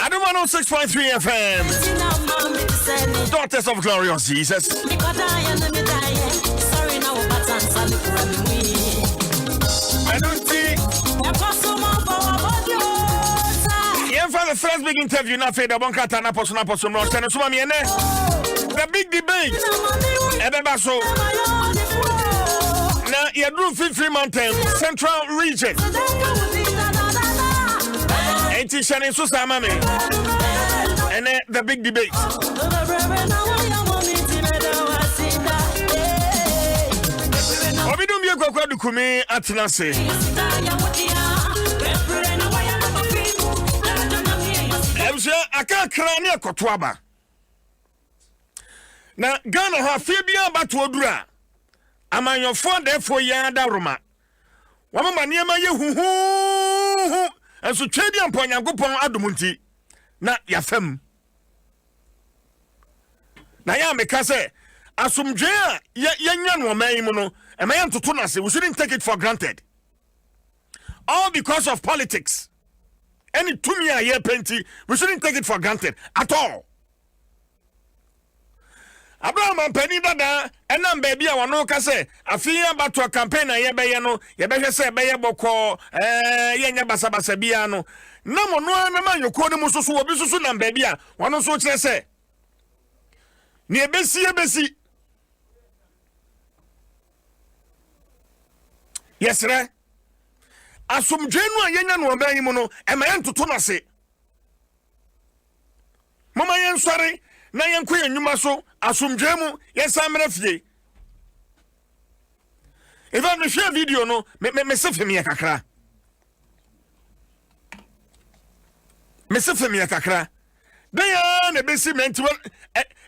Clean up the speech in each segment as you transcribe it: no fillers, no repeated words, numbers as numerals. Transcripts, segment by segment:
Adom 106.3 FM. Daughters of glorious Jesus. The first big interview na fed abonka tana person no tene so me ene the big debate ebeba so na yedru 53 mountain central region enti shane so sama me ene the big debate obidum ye kwakwa dukumi atenase aka krani akotoaba na Ghana ha febia bato odura amanyofo defo ya daroma wamama niema ye huhu enso twedi amponyankopon adomunti na yafam na ya meka se asomdwe a yenya no man mu no emaya ntoto na se we shouldn't take it for granted, all because of politics. Any 2 year plenty, we shouldn't take it for granted at all. Abraham and Penny Dada, and then baby, I want no case. I feel about to a campaign, I no, you better say, Bayaboko, Yenya Basabasabiano. No, man, you call them so soon, and baby, one of such say. Near Bessie. Yes, sir. Asum Jenua Yenya no obey muno emayan tutuna se mama yen sori na yen koye nyuma so asum jemu yesamre fie even me share video no me se femi kakra then ya na besi menti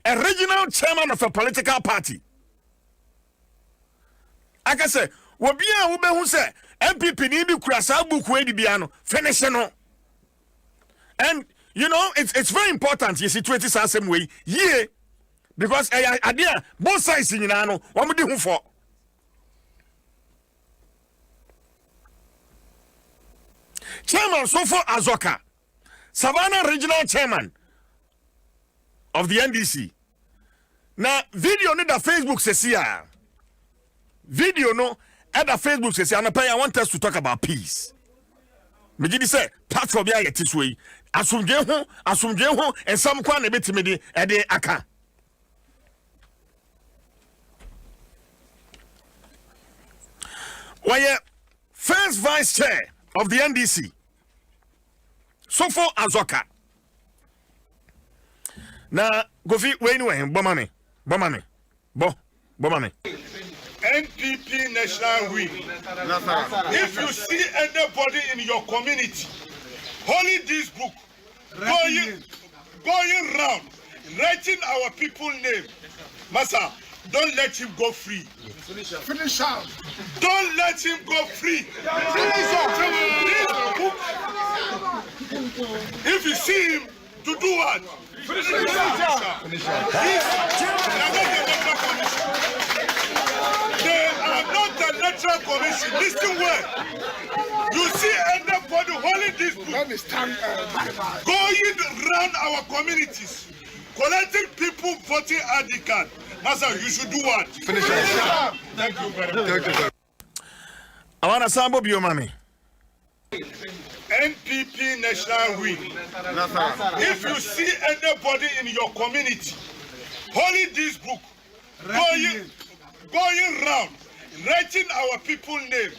a regional chairman of a political party aka say wobi a wo be hu say MPP ni bi kura sa book we di bia no finish no. And you know it's very important you situate this same way yeah, because idea both sides nyina no wo mo di hu for Chairman Sofo Azoka, Savannah Regional Chairman of the NDC. Now video no da Facebook says here. Video no at the Facebook says, I want us to talk about peace. Me did say platform ya get this way. Asumje and some kwan a bit me at the aka. Why first vice chair of the NDC, Sofo Azoka. Now go fit way anyway, bomane. NPP National Week. If you see anybody in your community holding this book, going round, writing our people's name, Massa, don't let him go free. Finish up. Don't let him go free. Finish up. If you see him, to do what? Finish up. They are not the electoral commission. Listen well. You see anybody holding this book, going around our communities, collecting people voting ID card. Master, you should do what? Finish it. Thank you very much. I want to sample bio mommy. NPP National Week. If you see anybody in your community holding this book, going round, writing our people name,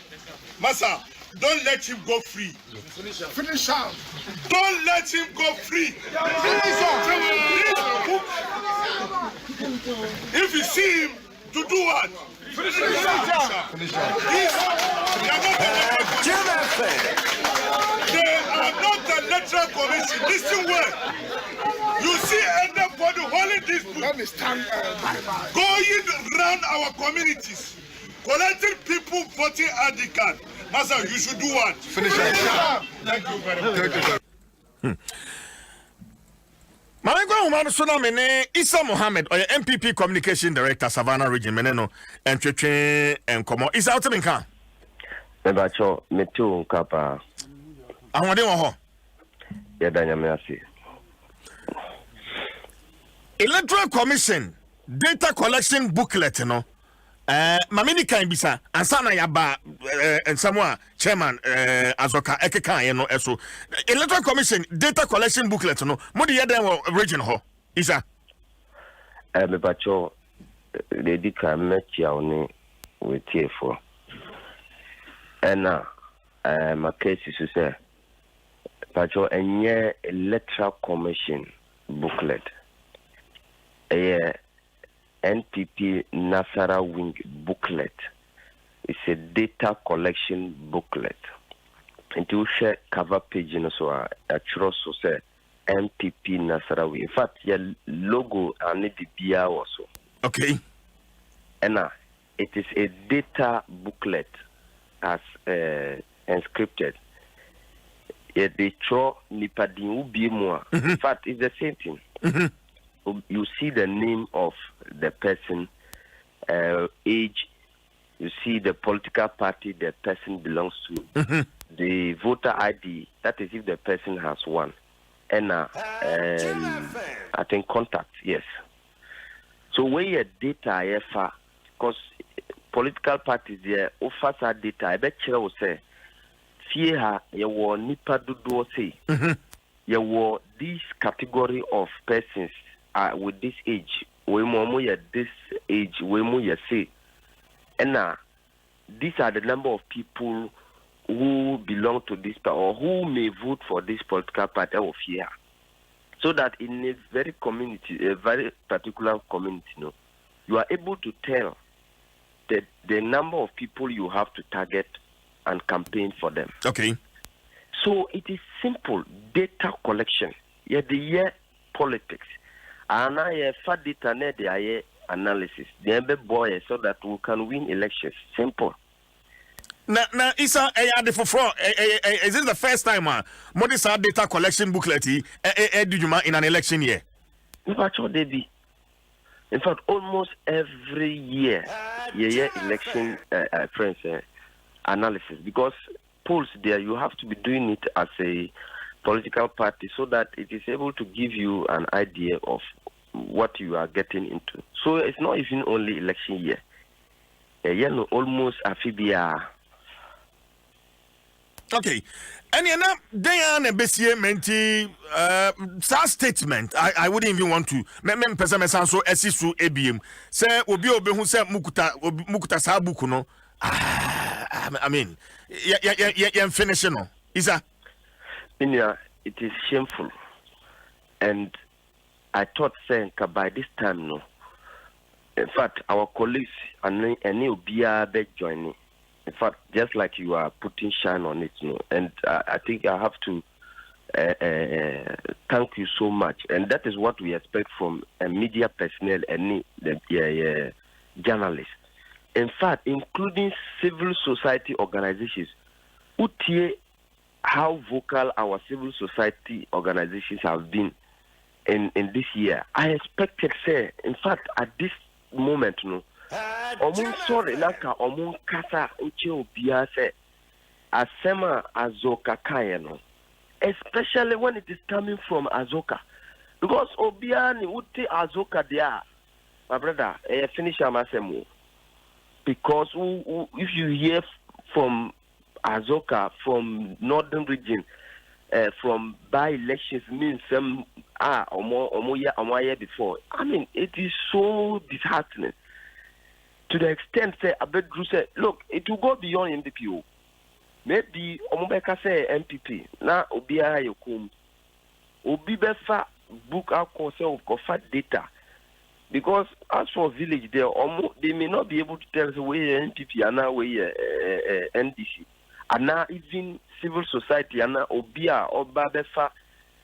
Master, don't let him go free. Finish him. Don't let him go free. If you see him, to do what? Finish him. They are not the electoral commission. Listen well. You see anybody holding this book, going around our communities, collecting people voting ID card. Master, you should do what? Finish it. Thank you very much. Mamegwa Humano Sunamene, Isa Mohammed, or MPP Communication Director, Savannah Region, Meneno, and Chiche and Como. Is out of Minka. Mebacho, Metu Kapa. I want to Yadanya Mercy. Electoral Commission data collection booklet, no. Mamini kan bisa ansana yaba ensamwa chairman azoka ekeka ye no eso electoral commission data collection booklet no modi yeden wo region ho isa Me bacho the dika metia oni wetiefo ena my case is say bacho enye electoral commission booklet NPP Nasara Wing booklet. It's a data collection booklet. And you share cover page in so a trust so say NPP Nasara Wing. In fact, your logo and the BIA also. Okay. And it is a data booklet as encrypted. The tro nipadin ubi more. In fact, it's the same thing. You see the name of the person, age, you see the political party the person belongs to, the voter ID, that is if the person has one, and I think contact, yes. So where your data, because political parties there offers our data, I bet you will say, Fiha, you will nipa do say, you will this category of persons. With this age, we more this age, we more say, and these are the number of people who belong to this or who may vote for this political party of here. So that in a very community, a very particular community, you are able to tell the number of people you have to target and campaign for them. Okay. So it is simple data collection. Yeah, the year politics. And I have data net the analysis. The boy so that we can win elections. Simple. Now, Isa, is this the first time Modis data collection booklet in an election year? In fact, almost every year, election analysis, because polls there, you have to be doing it as a political party so that it is able to give you an idea of what you are getting into. So it's not even only election year. Almost a fibia. Okay. And you know, they are a basic menti statement. I wouldn't even want to. Men person so esisu ABM. Say obi who say mukuta sabuku no. I mean, finishing no. Is that? It is shameful, and I thought saying by this time no. In fact, our colleagues and any be joining. In fact, just like you are putting shine on it, and I think I have to thank you so much, and that is what we expect from media personnel and journalists. In fact, including civil society organizations, how vocal our civil society organizations have been in this year. I expected, say, in fact, at this moment, sorry, naka kasa nche obia say asema azoka kaya no, especially when it is coming from Azoka. Because Obiani Uti Azoka there, my brother, finish Amasemu. Because if you hear from Azoka, from northern region, from by-elections, means some or more year before. I mean, it is so disheartening. To the extent, say, Abedru said, look, it will go beyond MPPO. Maybe Omobeka say MPP. Now, Obia Yokum. Obibefa book out of fat data. Because as for village there, they may not be able to tell us where NPP and now where NDC. And now even civil society and now Obia or Babefa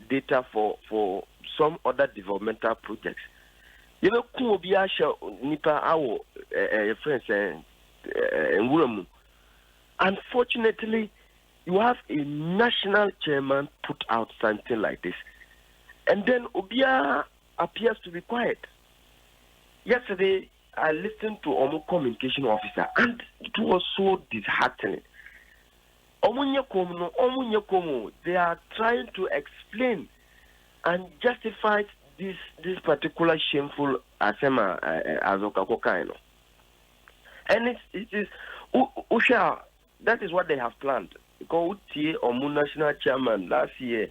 data for some other developmental projects. You know, Obia Nipa our friends and unfortunately, you have a national chairman put out something like this. And then Obia appears to be quiet. Yesterday, I listened to Omo communication officer, and it was so disheartening. They are trying to explain and justify this particular shameful asema Azoka Kokaino. And it is Usha. That is what they have planned. Because Omu national chairman last year,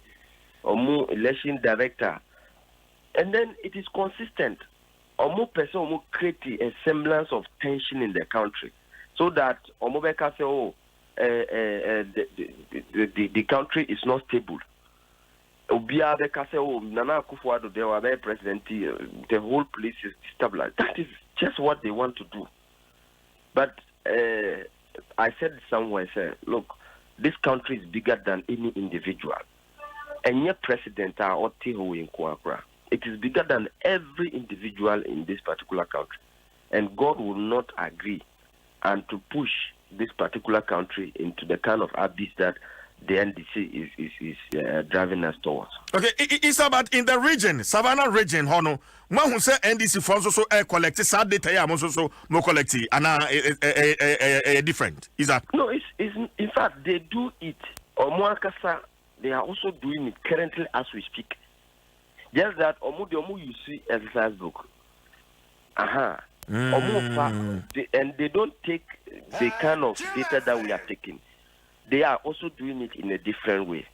Omu election director, and then it is consistent. Omu person Omu create a semblance of tension in the country, so that Omu Beka say, the country is not stable. Obia Beka say, Nana Akufo-Addo, they were their president. The whole place is destabilized. That is just what they want to do. But I said somewhere, look, this country is bigger than any individual. And your president, it is bigger than every individual in this particular country. And God will not agree and to push this particular country into the kind of abyss that the NDC is driving us towards. Okay, it's about in the region, Savannah region, Hono. One who say NDC funds also collect sad data, yeah, also more collect and different. Is that? No, it's in fact they do it. Or Moakasa, they are also doing it currently as we speak. Just that Omu you see exercise book. And they don't take the kind of data that we are taking. They are also doing it in a different way.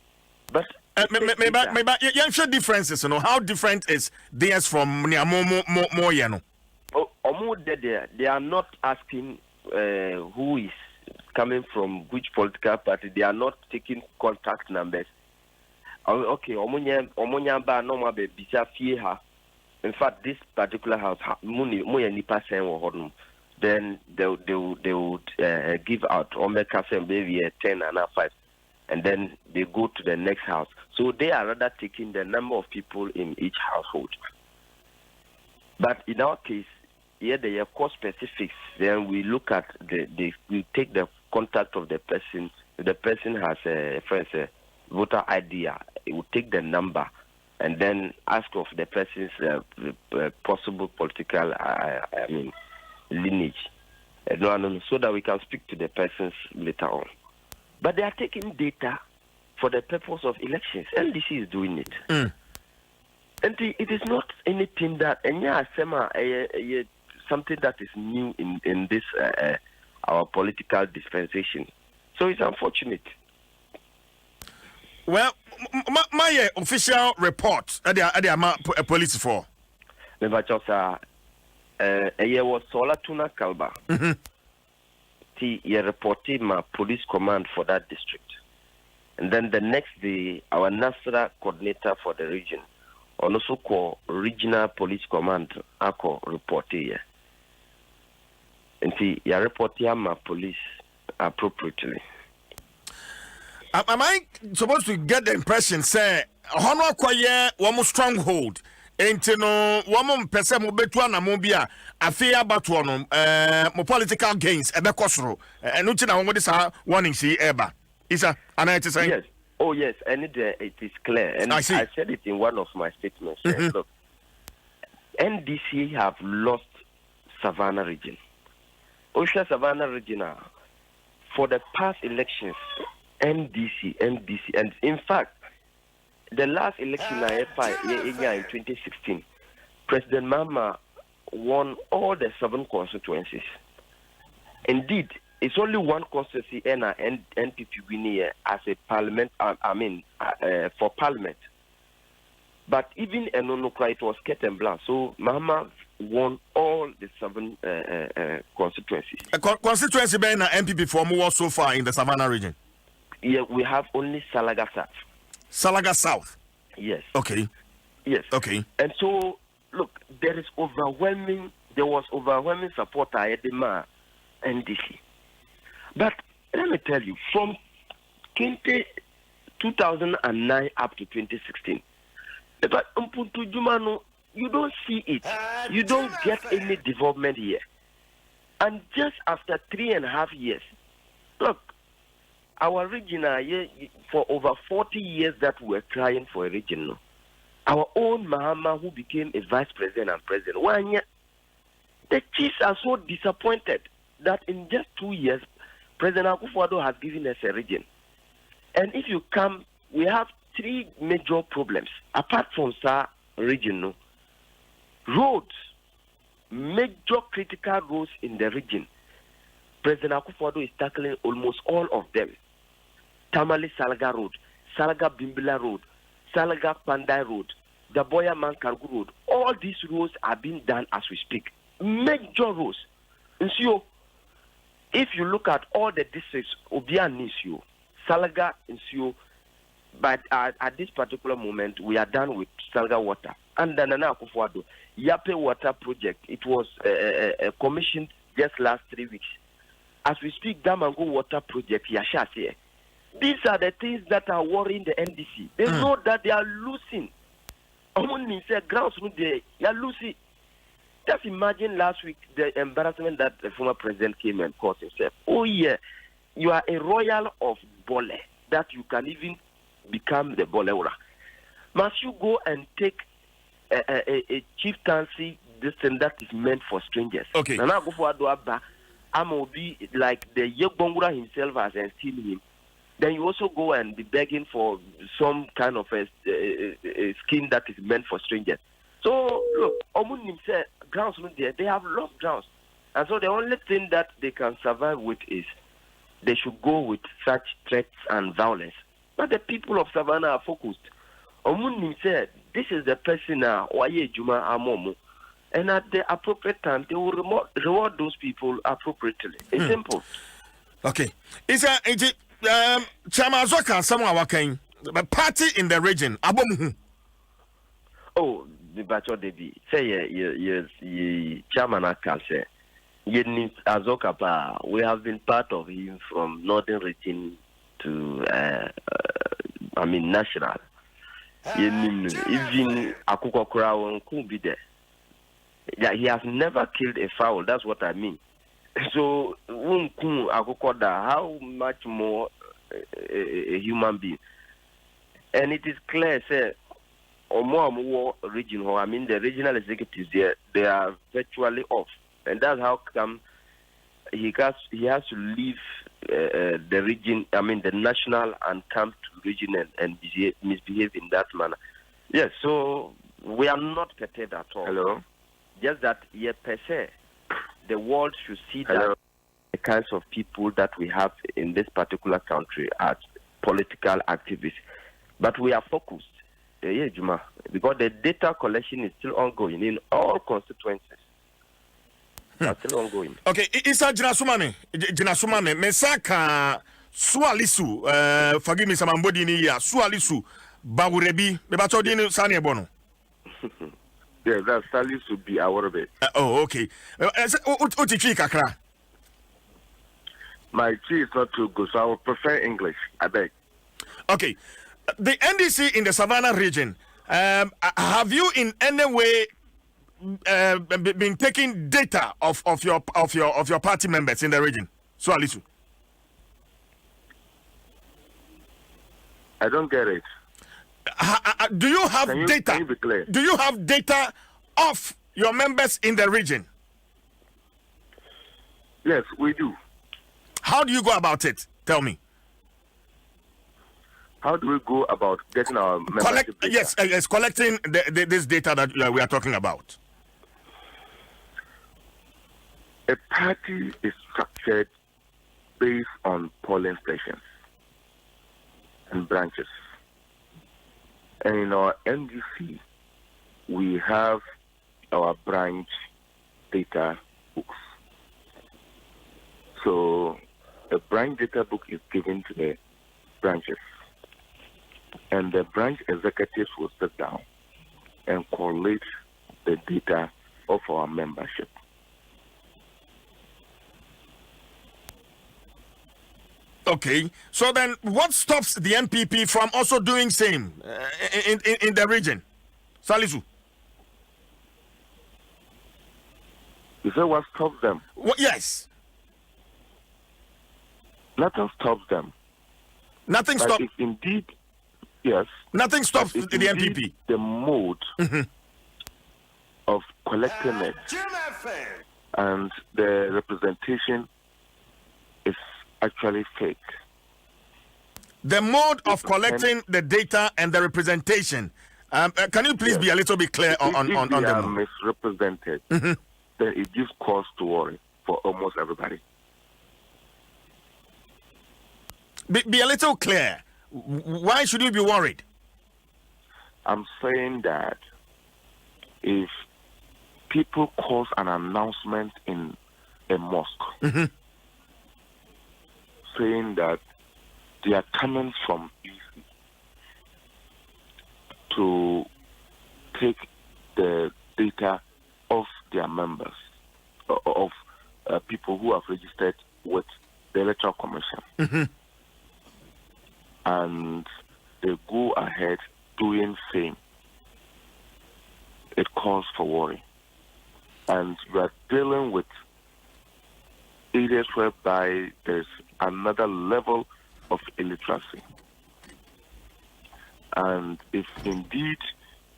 But maybe you show differences, you know. How different is theirs from more, you know? They are not asking who is coming from which political party. They are not taking contact numbers. Okay, in fact, this particular house, then they would give out maybe 10 and 5, and then they go to the next house. So they are rather taking the number of people in each household. But in our case, here they are cost specifics. Then we look at we take the contact of the person. If the person has a voter ID, it will take the number and then ask of the person's possible political lineage, so that we can speak to the persons later on. But they are taking data for the purpose of elections. NDC is doing it. And it is not anything that, something that is new in this, our political dispensation. So it's unfortunate. Well, my official report at the police for. Was Sola Tuna Kalba. He reported my police command for that district. And then the next day, our national coordinator for the region, also called regional police command, reported here. And he reported my police appropriately. Am I supposed to get the impression, say, Hono acquire one stronghold? Enti no woman pese mo betua na mo bia afia batuo no mo political gains ebe kosoro enu ti na wo de sa warning si eba isa ana it say yes. Oh yes, and it is clear, and I said it in one of my statements. Look, NDC have lost Savannah region. Osha Savannah region for the past elections, NDC, and in fact the last election in 2016, President Mahama won all the 7 constituencies. Indeed, it's only one constituency and NPP winning as a parliament. For parliament. But even in Unauthorized, it was cut and blank. So Mahama won all the 7 constituencies. Constituency being MPP for more so far in the Savannah region. Yeah, we have only Salaga South. Salaga South. Yes. Okay. Yes. Okay. And so, look, there was overwhelming support at the NDC. But let me tell you, from 2009 up to 2016, but you don't see it. You don't get any development here. And just after 3.5 years, look, our region, for over 40 years that we were crying for a region, our own Mahama, who became a vice president and president, the chiefs are so disappointed that in just 2 years, President Akufo-Addo has given us a region. And if you come, we have 3 major problems. Apart from our region, roads, major critical roads in the region. President Akufo-Addo is tackling almost all of them. Tamale Salaga Road, Salaga Bimbila Road, Salaga Pandai Road, the Boya Mankargu Road. All these roads are being done as we speak. Major roads. And so, if you look at all the districts, Obia Nisio, Salaga Nsio, but at this particular moment, we are done with Salaga Water. And the Nana Akufo-Addo, Yape Water Project, it was commissioned just last 3 weeks. As we speak, Damango Water Project, Yashase. These are the things that are worrying the NDC. They know that they are losing. Grounds they are losing. Just imagine last week the embarrassment that the former president came and caused himself. Oh yeah, you are a royal of Bole, that you can even become the Boleura. Must you go and take a chieftaincy, this thing that is meant for strangers? Okay. And I go for Adwa, I'm will be like the Yegbongura himself has esteemed him. Then you also go and be begging for some kind of a scheme that is meant for strangers. So look, Omunim said grounds there, they have lost grounds. And so the only thing that they can survive with is they should go with such threats and violence. But the people of Savannah are focused. Omunim said, this is the person Waye Juma Amomo. And at the appropriate time, they will reward those people appropriately. It's simple. Okay. Is Chama Zoka, someone working, the party in the region, Adom. Oh, the Bacho Debi. Say, yes, Chairman Akal say, Azoka Pa, we have been part of him from northern region to, national. Even Akuko Kraon could be there. Yeah, he has never killed a fowl. That's what I mean. So, how much more a human being? And it is clear, say, Omo region, the regional executives there, they are virtually off. And that's how come he has to leave the region, the national, and come to region and misbehave in that manner. Yes, so we are not perturbed at all. Hello? Just that, per se, the world should see that the kinds of people that we have in this particular country are political activists. But we are focused, because the data collection is still ongoing in all constituencies. It's still ongoing. Okay, Isa Jinasumane, Mesaka Sualisu, forgive me, Samambodi Nia, Sualisu, Bawurebi, Bebatodini Saniebono. Yeah, that Salis would be our bit. Oh, okay. Kakra. My tea is not too good, so I would prefer English. I beg. Okay. The NDC in the Savannah region, have you in any way been taking data of your party members in the region? So Alisu. I don't get it. Do you have data? Can you be clear? Do you have data of your members in the region? Yes, we do. How do you go about it? Tell me. How do we go about getting our membership data? Yes, collecting this data that we are talking about. A party is structured based on polling stations and branches. And in our NDC, we have our branch data books. So a branch data book is given to the branches. And the branch executives will sit down and collate the data of our membership. Okay, so then what stops the MPP from also doing same in the region? Salisu. You say what stops them? Yes. Nothing stops them. Nothing But stops. if indeed, yes. Nothing stops the indeed MPP. The mode of collecting it and the representation is actually fake. The mode of collecting the data and the representation. Can you please be a little bit clear on if they the are mode? misrepresented, then it gives cause to worry for almost everybody. Be a little clear. Why should you be worried? I'm saying that if people cause an announcement in a mosque saying that they are coming from EC to take the data of their members, of people who have registered with the Electoral Commission, and they go ahead doing same, it calls for worry. And you are dealing with areas whereby there's another level of illiteracy. And if indeed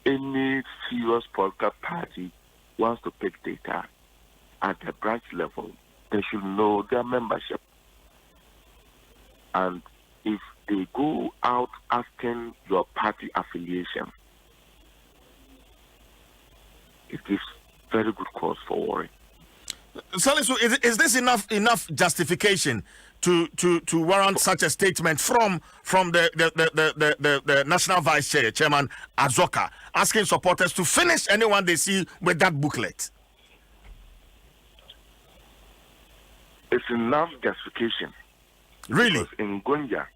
any serious political party wants to pick data at the branch level, they should know their membership. And if they go out asking your party affiliation, it gives very good cause for worry. Salisu, is this enough justification to warrant such a statement from the National Vice Chairman Azoka, asking supporters to finish anyone they see with that booklet? It's enough justification. Really? Because in Gonja,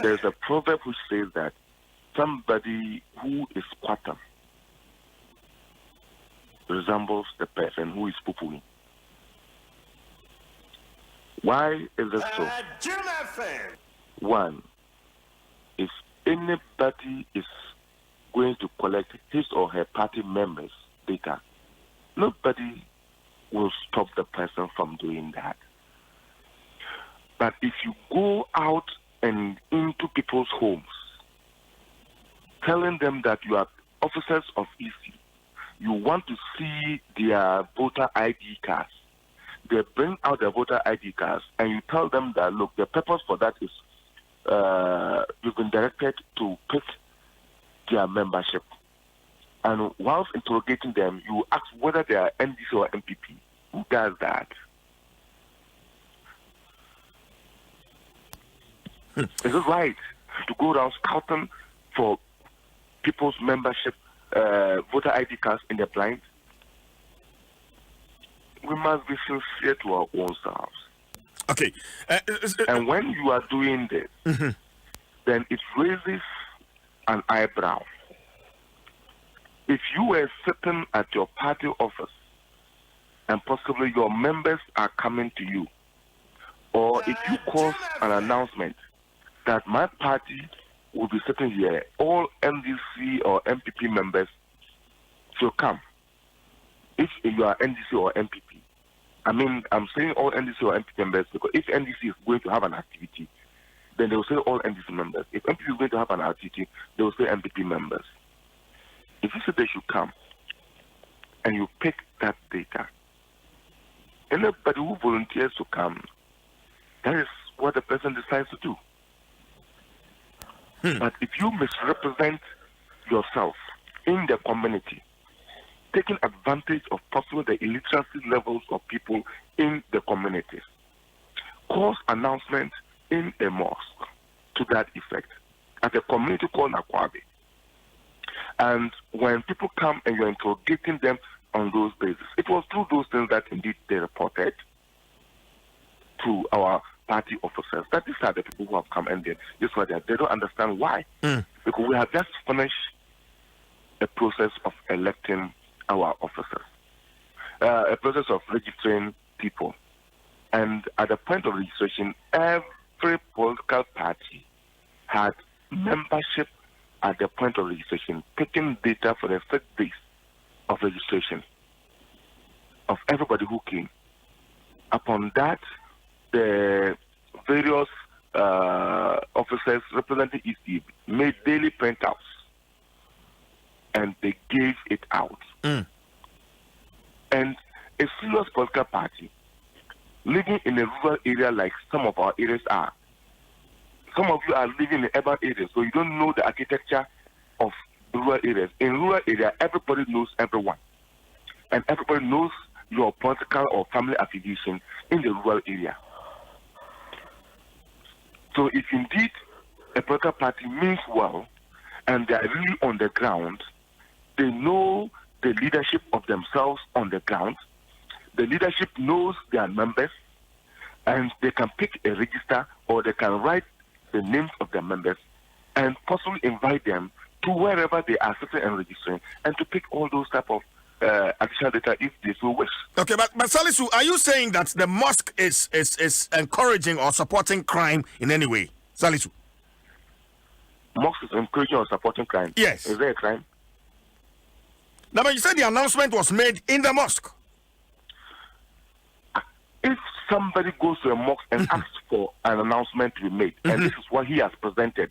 there's a proverb which says that somebody who is squatter resembles the person who is poo-pooing. Why is it so? One, if anybody is going to collect his or her party members' data, nobody will stop the person from doing that. But if you go out and into people's homes, telling them that you are officers of EC, you want to see their voter ID cards, they bring out their voter ID cards and you tell them that, look, the purpose for that is you've been directed to pick their membership. And whilst interrogating them, you ask whether they are NDC or MPP. Who does that? Is it right to go around scouting for people's membership, voter ID cards in the blind? We must be sincere to our own selves. Okay. And when you are doing this, then it raises an eyebrow. If you were sitting at your party office and possibly your members are coming to you, or if you cause an announcement that my party will be sitting here, all NDC or MPP members should come. If you are NDC or MPP, I mean, I'm saying all NDC or MPP members because if NDC is going to have an activity, then they will say all NDC members. If MPP is going to have an activity, they will say MPP members. If you say they should come and you pick that data, anybody who volunteers to come That is what the person decides to do. But if you misrepresent yourself in the community, taking advantage of possible the illiteracy levels of people in the communities, cause announcement in a mosque to that effect at a community called Nakwabi. And when people come and you're interrogating them on those bases, it was through those things that indeed they reported to our party officers that these are the people who have come and they don't understand why. Because we have just finished a process of electing our officers, a process of registering people. And at the point of registration, every political party had membership at the point of registration, taking data for the first days of registration of everybody who came. Upon that, the various officers representing EC made daily printouts and they gave it out. And a serious political party living in a rural area like some of our areas are. Some of you are living in urban areas, so you don't know the architecture of rural areas. In rural area, everybody knows everyone. And everybody knows your political or family affiliation in the rural area. So if indeed a political party means well, and they are really on the ground, they know the leadership of themselves on the ground, the leadership knows their members, and they can pick a register or they can write the names of their members and possibly invite them to wherever they are sitting and registering and to pick all those type of additional data if they so wish. Okay, but Salisu, are you saying that the mosque is encouraging or supporting crime in any way? Salisu? Mosque is encouraging or supporting crime? Yes. Is there a crime? Now, but you said the announcement was made in the mosque. If somebody goes to a mosque and asks for an announcement to be made, and this is what he has presented,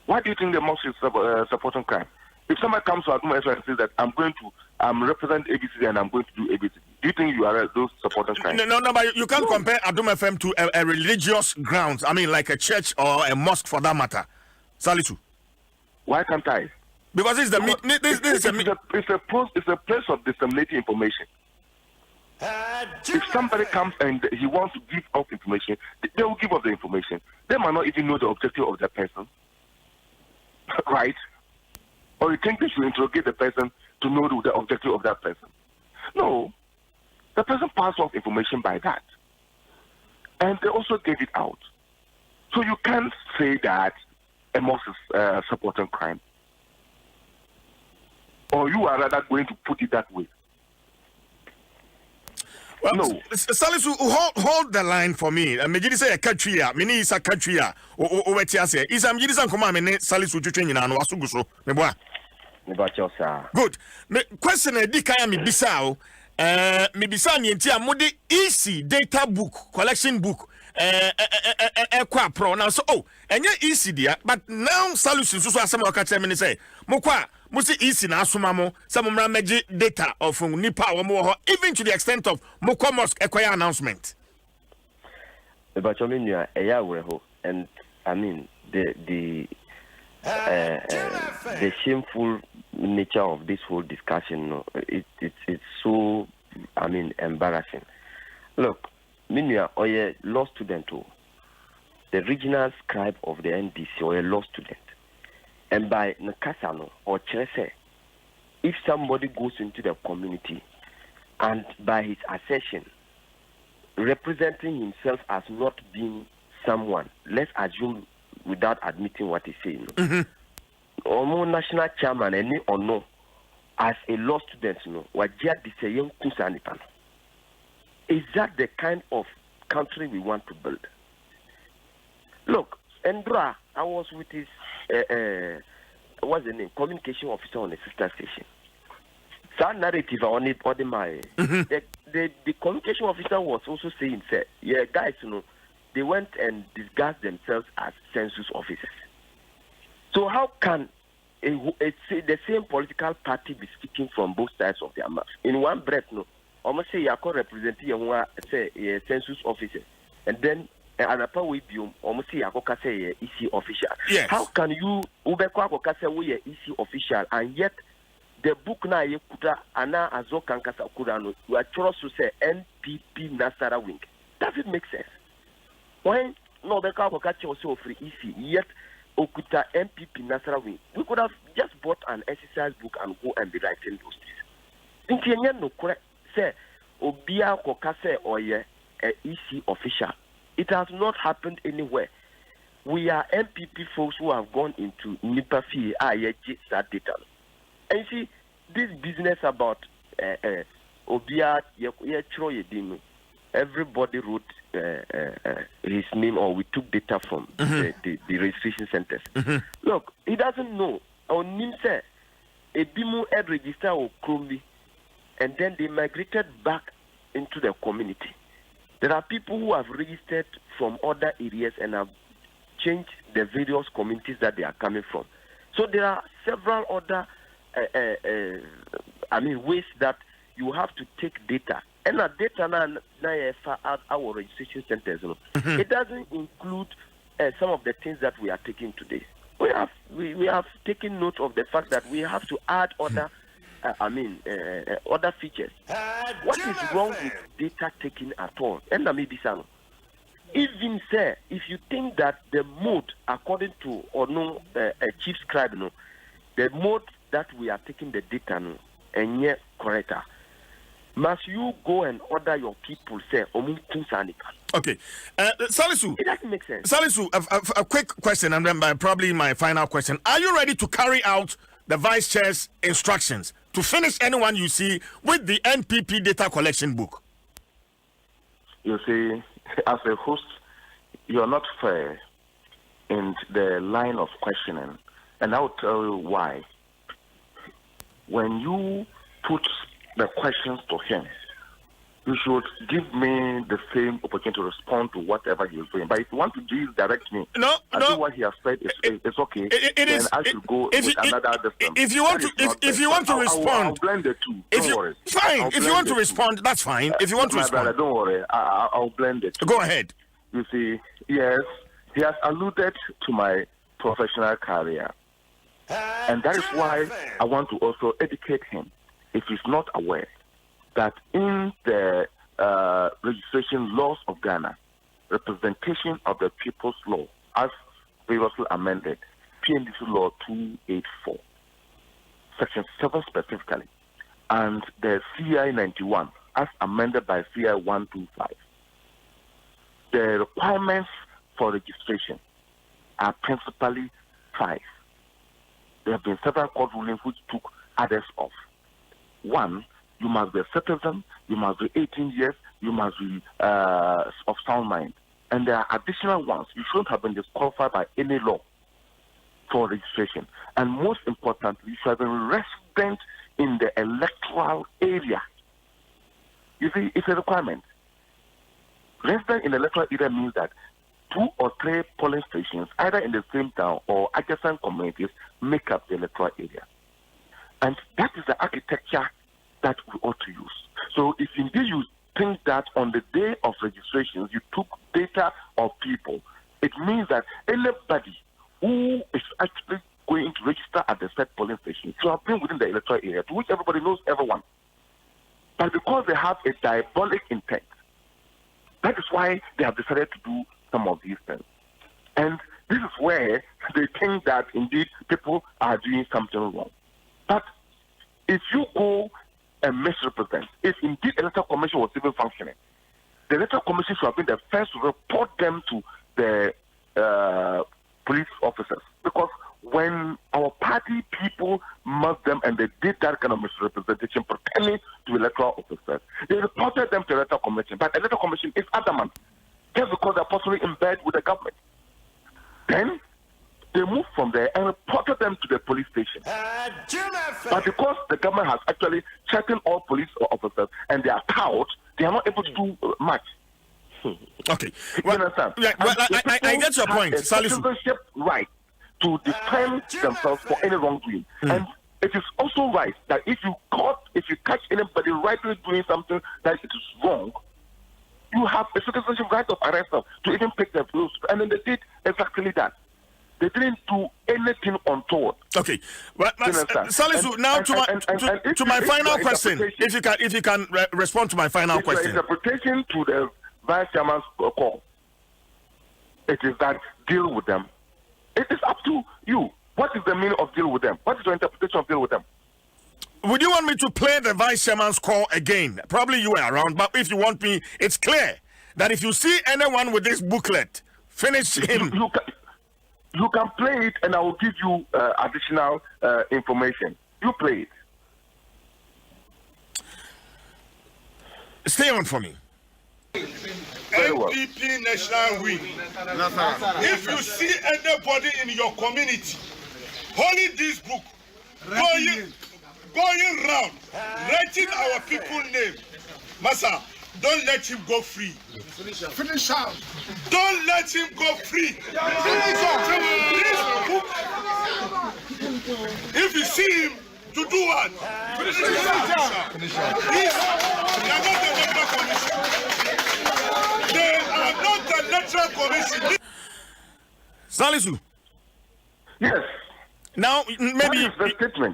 why do you think the mosque is supporting crime? If somebody comes to Adom 106 and says that I'm represent ABCD and I'm going to do ABCD, do you think you are those supporting crime? No, but you can't compare Adom FM to a religious grounds. I mean, like a church or a mosque for that matter. Salisu. Why can't I? Because it's a place of disseminating information. If somebody comes and he wants to give up information, they will give up the information. They might not even know the objective of that person. Right? Or you think they should interrogate the person to know the objective of that person? No. The person passed off information by that. And they also gave it out. So you can't say that a mosque is supporting crime. Or you are rather going to put it that way. Well, no. Salisu, hold the line for me. Mejidi say a country ya, mini isa country ya. Oweti ase. Isa mejidi san koma mene Salisu twetwe nyina no asuguso. Meboa. Mebacho sa. Good. Me question e di kan me bisa o. Me bisa ni enti amode EC data book, collection book. Kwa pro now so enye EC dia, but now Salisu so asem o ka tell me say mokwa musi EC na asoma mo some mra meji data of nipa wo mo even to the extent of mokwa mosque ekwaya announcement. Mebacho me nua eya weho, and I mean the shameful nature of this whole discussion, no, it's so, I mean, embarrassing. Look, Minya or a law student, the regional scribe of the NDC or a law student, and by Nakasano or Chese, if somebody goes into the community and by his assertion representing himself as not being someone, let's assume without admitting what he's saying, or national chairman any or no, as a law student, no, what is that the kind of country we want to build? Look, Endra, I was with his what's the name? Communication officer on the sister station. That narrative on it, the communication officer was also saying, say, yeah, guys, you know, they went and disguised themselves as census officers. So how can the same political party be speaking from both sides of their mouth? In one breath, no. Almost say you are representing say census officer. and then anapa we biom almost see akoka say EC official. Yes. How can you ubekwa akoka say we EC official and yet the book na ye kuta ana azoka nkasa kuda no you are supposed to say NPP Nasara wing? Does it make sense? When no ubekwa akoka also free EC yet okuta NPP Nasara wing, we could have just bought an exercise book and go and be writing those things. Intienya no correct say obia akoka say oye EC official. It has not happened anywhere. We are MPP folks who have gone into NIPA fee, that data. And you see, this business about Obia, everybody wrote his name or we took data from the registration centers. Look, he doesn't know. On NIMSE, a BIMU head register or Chromie, and then they migrated back into the community. There are people who have registered from other areas and have changed the various communities that they are coming from. So there are several other ways that you have to take data. And that data now at our registration centers, it doesn't include some of the things that we are taking today. We have taken note of the fact that we have to add other other features. What is wrong with data taking at all? And maybe even say, if you think that the mode, according to chief scribe, the mode that we are taking the data, and yet correct, must you go and order your people say okay, Salisu, it doesn't make sense. Salisu, a quick question, and then probably my final question: are you ready to carry out the vice chair's instructions to finish anyone you see with the NPP data collection book? You see, as a host, you are not fair in the line of questioning, and I will tell you why. When you put the questions to him, you should give me the same opportunity to respond to whatever he is doing. But if you want to direct me, I think what he has said is okay. Then I should go with another distance. If you want to respond, I'll blend the two. Don't worry. Fine. If you want to respond, that's fine. If you want to respond, brother, don't worry. I'll blend it. Go ahead. You see, yes, he has alluded to my professional career, and that is why I want to also educate him, if he's not aware, that in the registration laws of Ghana, representation of the people's law, as previously amended, PNDC law 284, section 7 specifically, and the CI 91, as amended by CI 125, the requirements for registration are principally 5. There have been several court rulings which took others off. 1, you must be a citizen, you must be 18 years, you must be of sound mind. And there are additional ones. You shouldn't have been disqualified by any law for registration. And most importantly, you should have been resident in the electoral area. You see, it's a requirement. Resident in the electoral area means that 2 or 3 polling stations, either in the same town or adjacent communities, make up the electoral area. And that is the architecture that we ought to use. So if indeed you think that on the day of registrations you took data of people, it means that anybody who is actually going to register at the said polling station should have been within the electoral area, to which everybody knows everyone. But because they have a diabolic intent, that is why they have decided to do some of these things. And this is where they think that indeed people are doing something wrong. But if you go and misrepresent, if indeed the electoral commission was even functioning, the electoral commission should have been the first to report them to the police officers. Because when our party people mugged them and they did that kind of misrepresentation pertaining to electoral officers, they reported them to the electoral commission. But the electoral commission is adamant, just because they're possibly in bed with the government. Then they moved from there and reported them to the police station. But because the government has actually checked all police officers and they are cowed, they are not able to do much. Okay. Well, you understand? I get your point, Salisu. Citizenship right to defend themselves for any wrongdoing. And it is also right that if you catch anybody rightly doing something that it is wrong, you have a citizenship right of arrest them to even pick their rules. And then they did exactly that. They didn't do anything untoward. Okay, but Salisu, now to my final question, if you can respond to my final question. Interpretation to the vice chairman's call, it is that deal with them. It is up to you. What is the meaning of deal with them? What is your interpretation of deal with them? Would you want me to play the vice chairman's call again? Probably you were around, but if you want me, it's clear that if you see anyone with this booklet, finish him. You can play it, and I will give you additional information. You play it. Stay on for me. NPP National Week. If you see anybody in your community holding this book, going round, writing our people's name, Massa, don't let him go free. Finish out. Don't let him go free. This book, if you see him, to do what? Finish out. They are not the electoral commission. They are not the electoral commission. Salisu. Yes. Now, maybe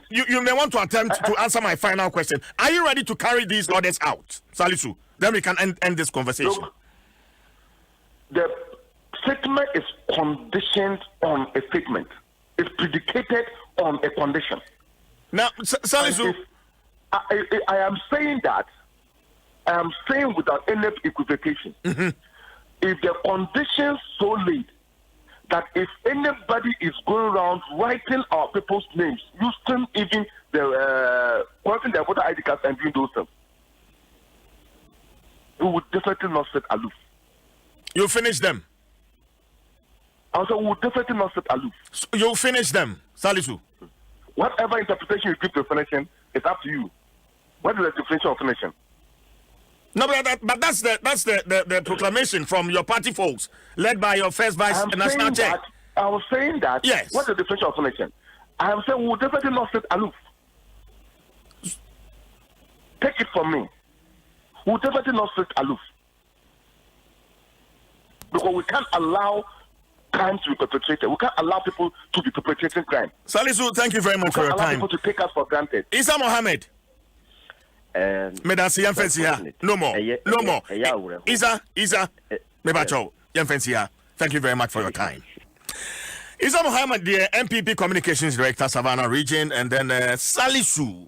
you may want to attempt to answer my final question. Are you ready to carry these orders out, Salisu? Then we can end this conversation. Look, the statement is conditioned on a statement. It's predicated on a condition. Now, Salisu, I am saying that. I am saying without any equivocation. Mm-hmm. If the conditions so laid that if anybody is going around writing our people's names, using even the collecting their voter ID cards and doing those things, we would definitely not sit aloof. You finish them. Also, we would definitely not sit aloof. So you finish them, Salisu. Whatever interpretation you give to finishing, it's up to you. What is the definition of finishing? No, but that's the proclamation from your party folks, led by your first vice national chair. I was saying that. Yes. What's the definition of finishing? I am saying we will definitely not sit aloof. Take it from me. We will definitely not sit aloof. Because we can't allow crime to be perpetrated. We can't allow people to be perpetrating crime. Salisu, thank you very much for your time. People to take us for granted. Isa Mohammed. Medasi Yamfensi ya. No more. No more. Isa. Mebacho Yamfensi ya. Thank you very much for your time. Isa Mohammed, the MPP Communications Director, Savannah Region, and then Salisu,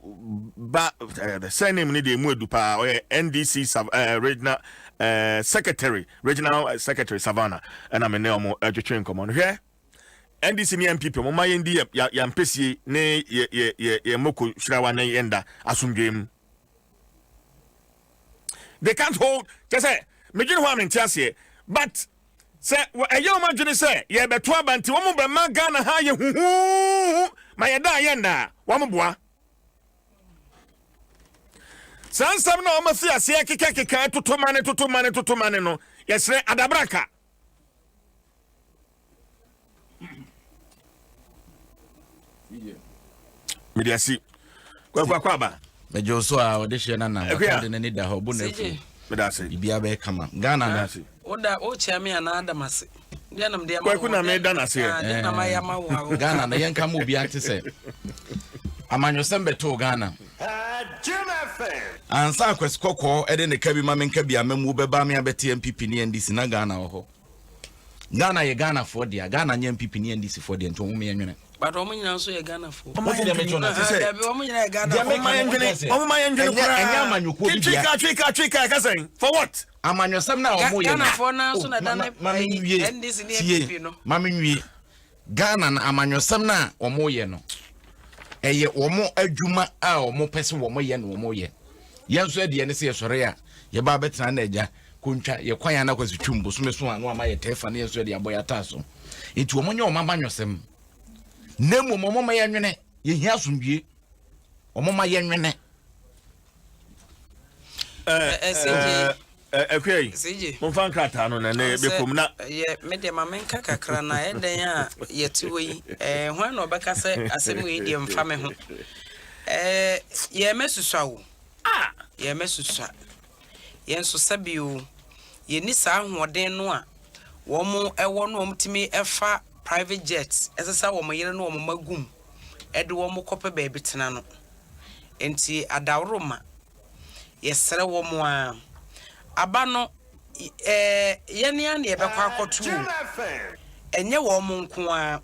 the surname ni de Mwedupa, NDC Regional Regional Secretary Savannah, and I'm a neo education common here. NDC ni MPP, Mama Yendi Yampesi ne ye Moko Shirawa ne Yenda Asungem. They can't hold. Just say, me just want to say, but say, a young man just say, yeah, but 12 and 2 woman be man Ghana ha ye my yada yenda, woman boy. Sans some no almost see a kika to 2 money no. Yes, adabraka. Media see. Kwa ba. Mejo so a odehye na na de ne da ho bu na fu me da se bibia be kama Ghana na oda o chiame ana adamase dia nam dia kwa kuna me da na se na ma ya ma wo Ghana na yenka mu bia ante se amanyosem beto Ghana ansa kweskoko ede ne kabi ma menka bia mamu beba me abete MPP ne NDC na Ghana ho Ghana ye Ghana for dia Ghana nye MPP ne NDC for dia nto mu me yenwene but o munyina so ye Ghana for o fi de me chona se o munyina Ghana o ma yenjene enya amanyuko bi bia twika ka say for what amanyosem na o mo ye Ghana for na so na da NDC ne MPP no mamenwie Ghana na amanyosem na o mo ye no eye wo mo adwuma a wo mo pese wo mo ye no wo mo ye yenso de ne se yesore a ye ba betena na agya kontwa ye kwan na kwasu twumbo so me so anu ama ye tefa na yenso de aboya taso enti wo mo nye wo mabanyosem nemu mo ma yenwene ye hia asomdwie o mo ma yenwene CJ mo fan krata no na ne bekom na ye me de ma menka kakra na eden a yetu yi hwan no beka se asem we de mfa me ho ye mesusua wo ye mesusua ye nso sabio ye ni saa hoden no a wo mo ewo no omtimi efa private jets esesa wo mo yere no wo magum ede wo mo kope baby tena no enti adawroma yesere wo mo a aba no yene an ye bekwa akotu enye wo mo nko a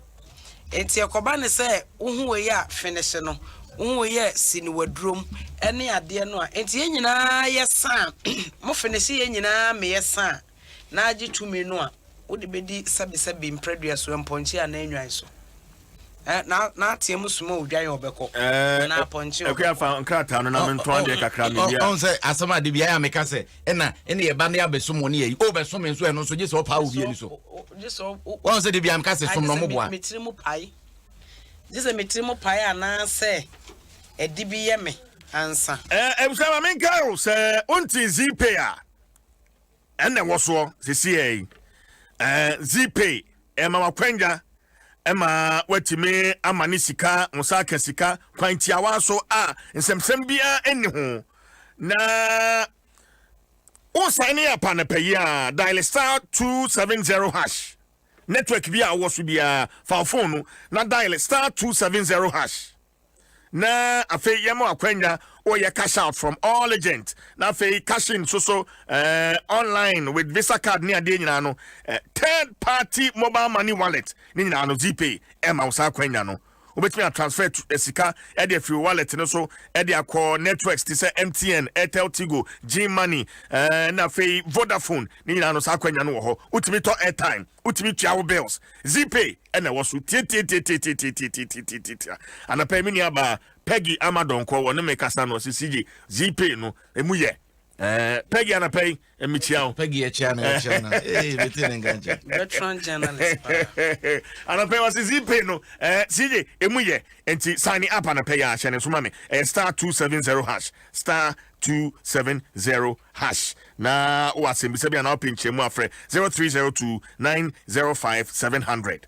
enti ekoba ne se uhu we ya finish no uhu ye sini wadrom ene ade no a enti ye nyina yesa mo finish ye nyina me yesa na agi tumi no a wodi bedi sabi impredua so emponchi ana enwan so na atiem suma odwan obeko na ponchi ekwa nkrata no na mento ande kakra me bia on say asama de bia ya meka se ene ye ba na ya besom ne yi o besom nso eno so gese opa obi ni so on say de bia meka se som no moboa metirimu pai gese metirimu pai ana se edibi ye me ansa ebusama menka o se onti zpay a ene woso se zpay mama kwanja ema watime amani sika musaka sika kwantiawa so a nsemsem bia eni ho na o sign up na pay a dial star 270 hash network bia wo so bia fa phone na dial star 270 hash na afi yemo akwanya or you cash out from all agents. Now for cash in so online with Visa card near the no third party mobile money wallet ni no GPay Emma usa kwenya no obetumi transfer to sika e dey free wallet no so e dey call networks to say MTN, Airtel, Tigo, G Money na for Vodafone ni no sa kwenya no ho utimi to airtime utimi tua bills GPay e na wo so ti ana pay me ni aba Peggy Amadon ko won me kasa no CJ GPay no emu ye Peggy ana pay emichiao Peggy echiana betin nganja veteran journalist ana pay was GPay no CJ emu ye enti sign up ana pay ya chane so mame star 270 hash star 270 hash na o asem bi na open chemu afre 0302905700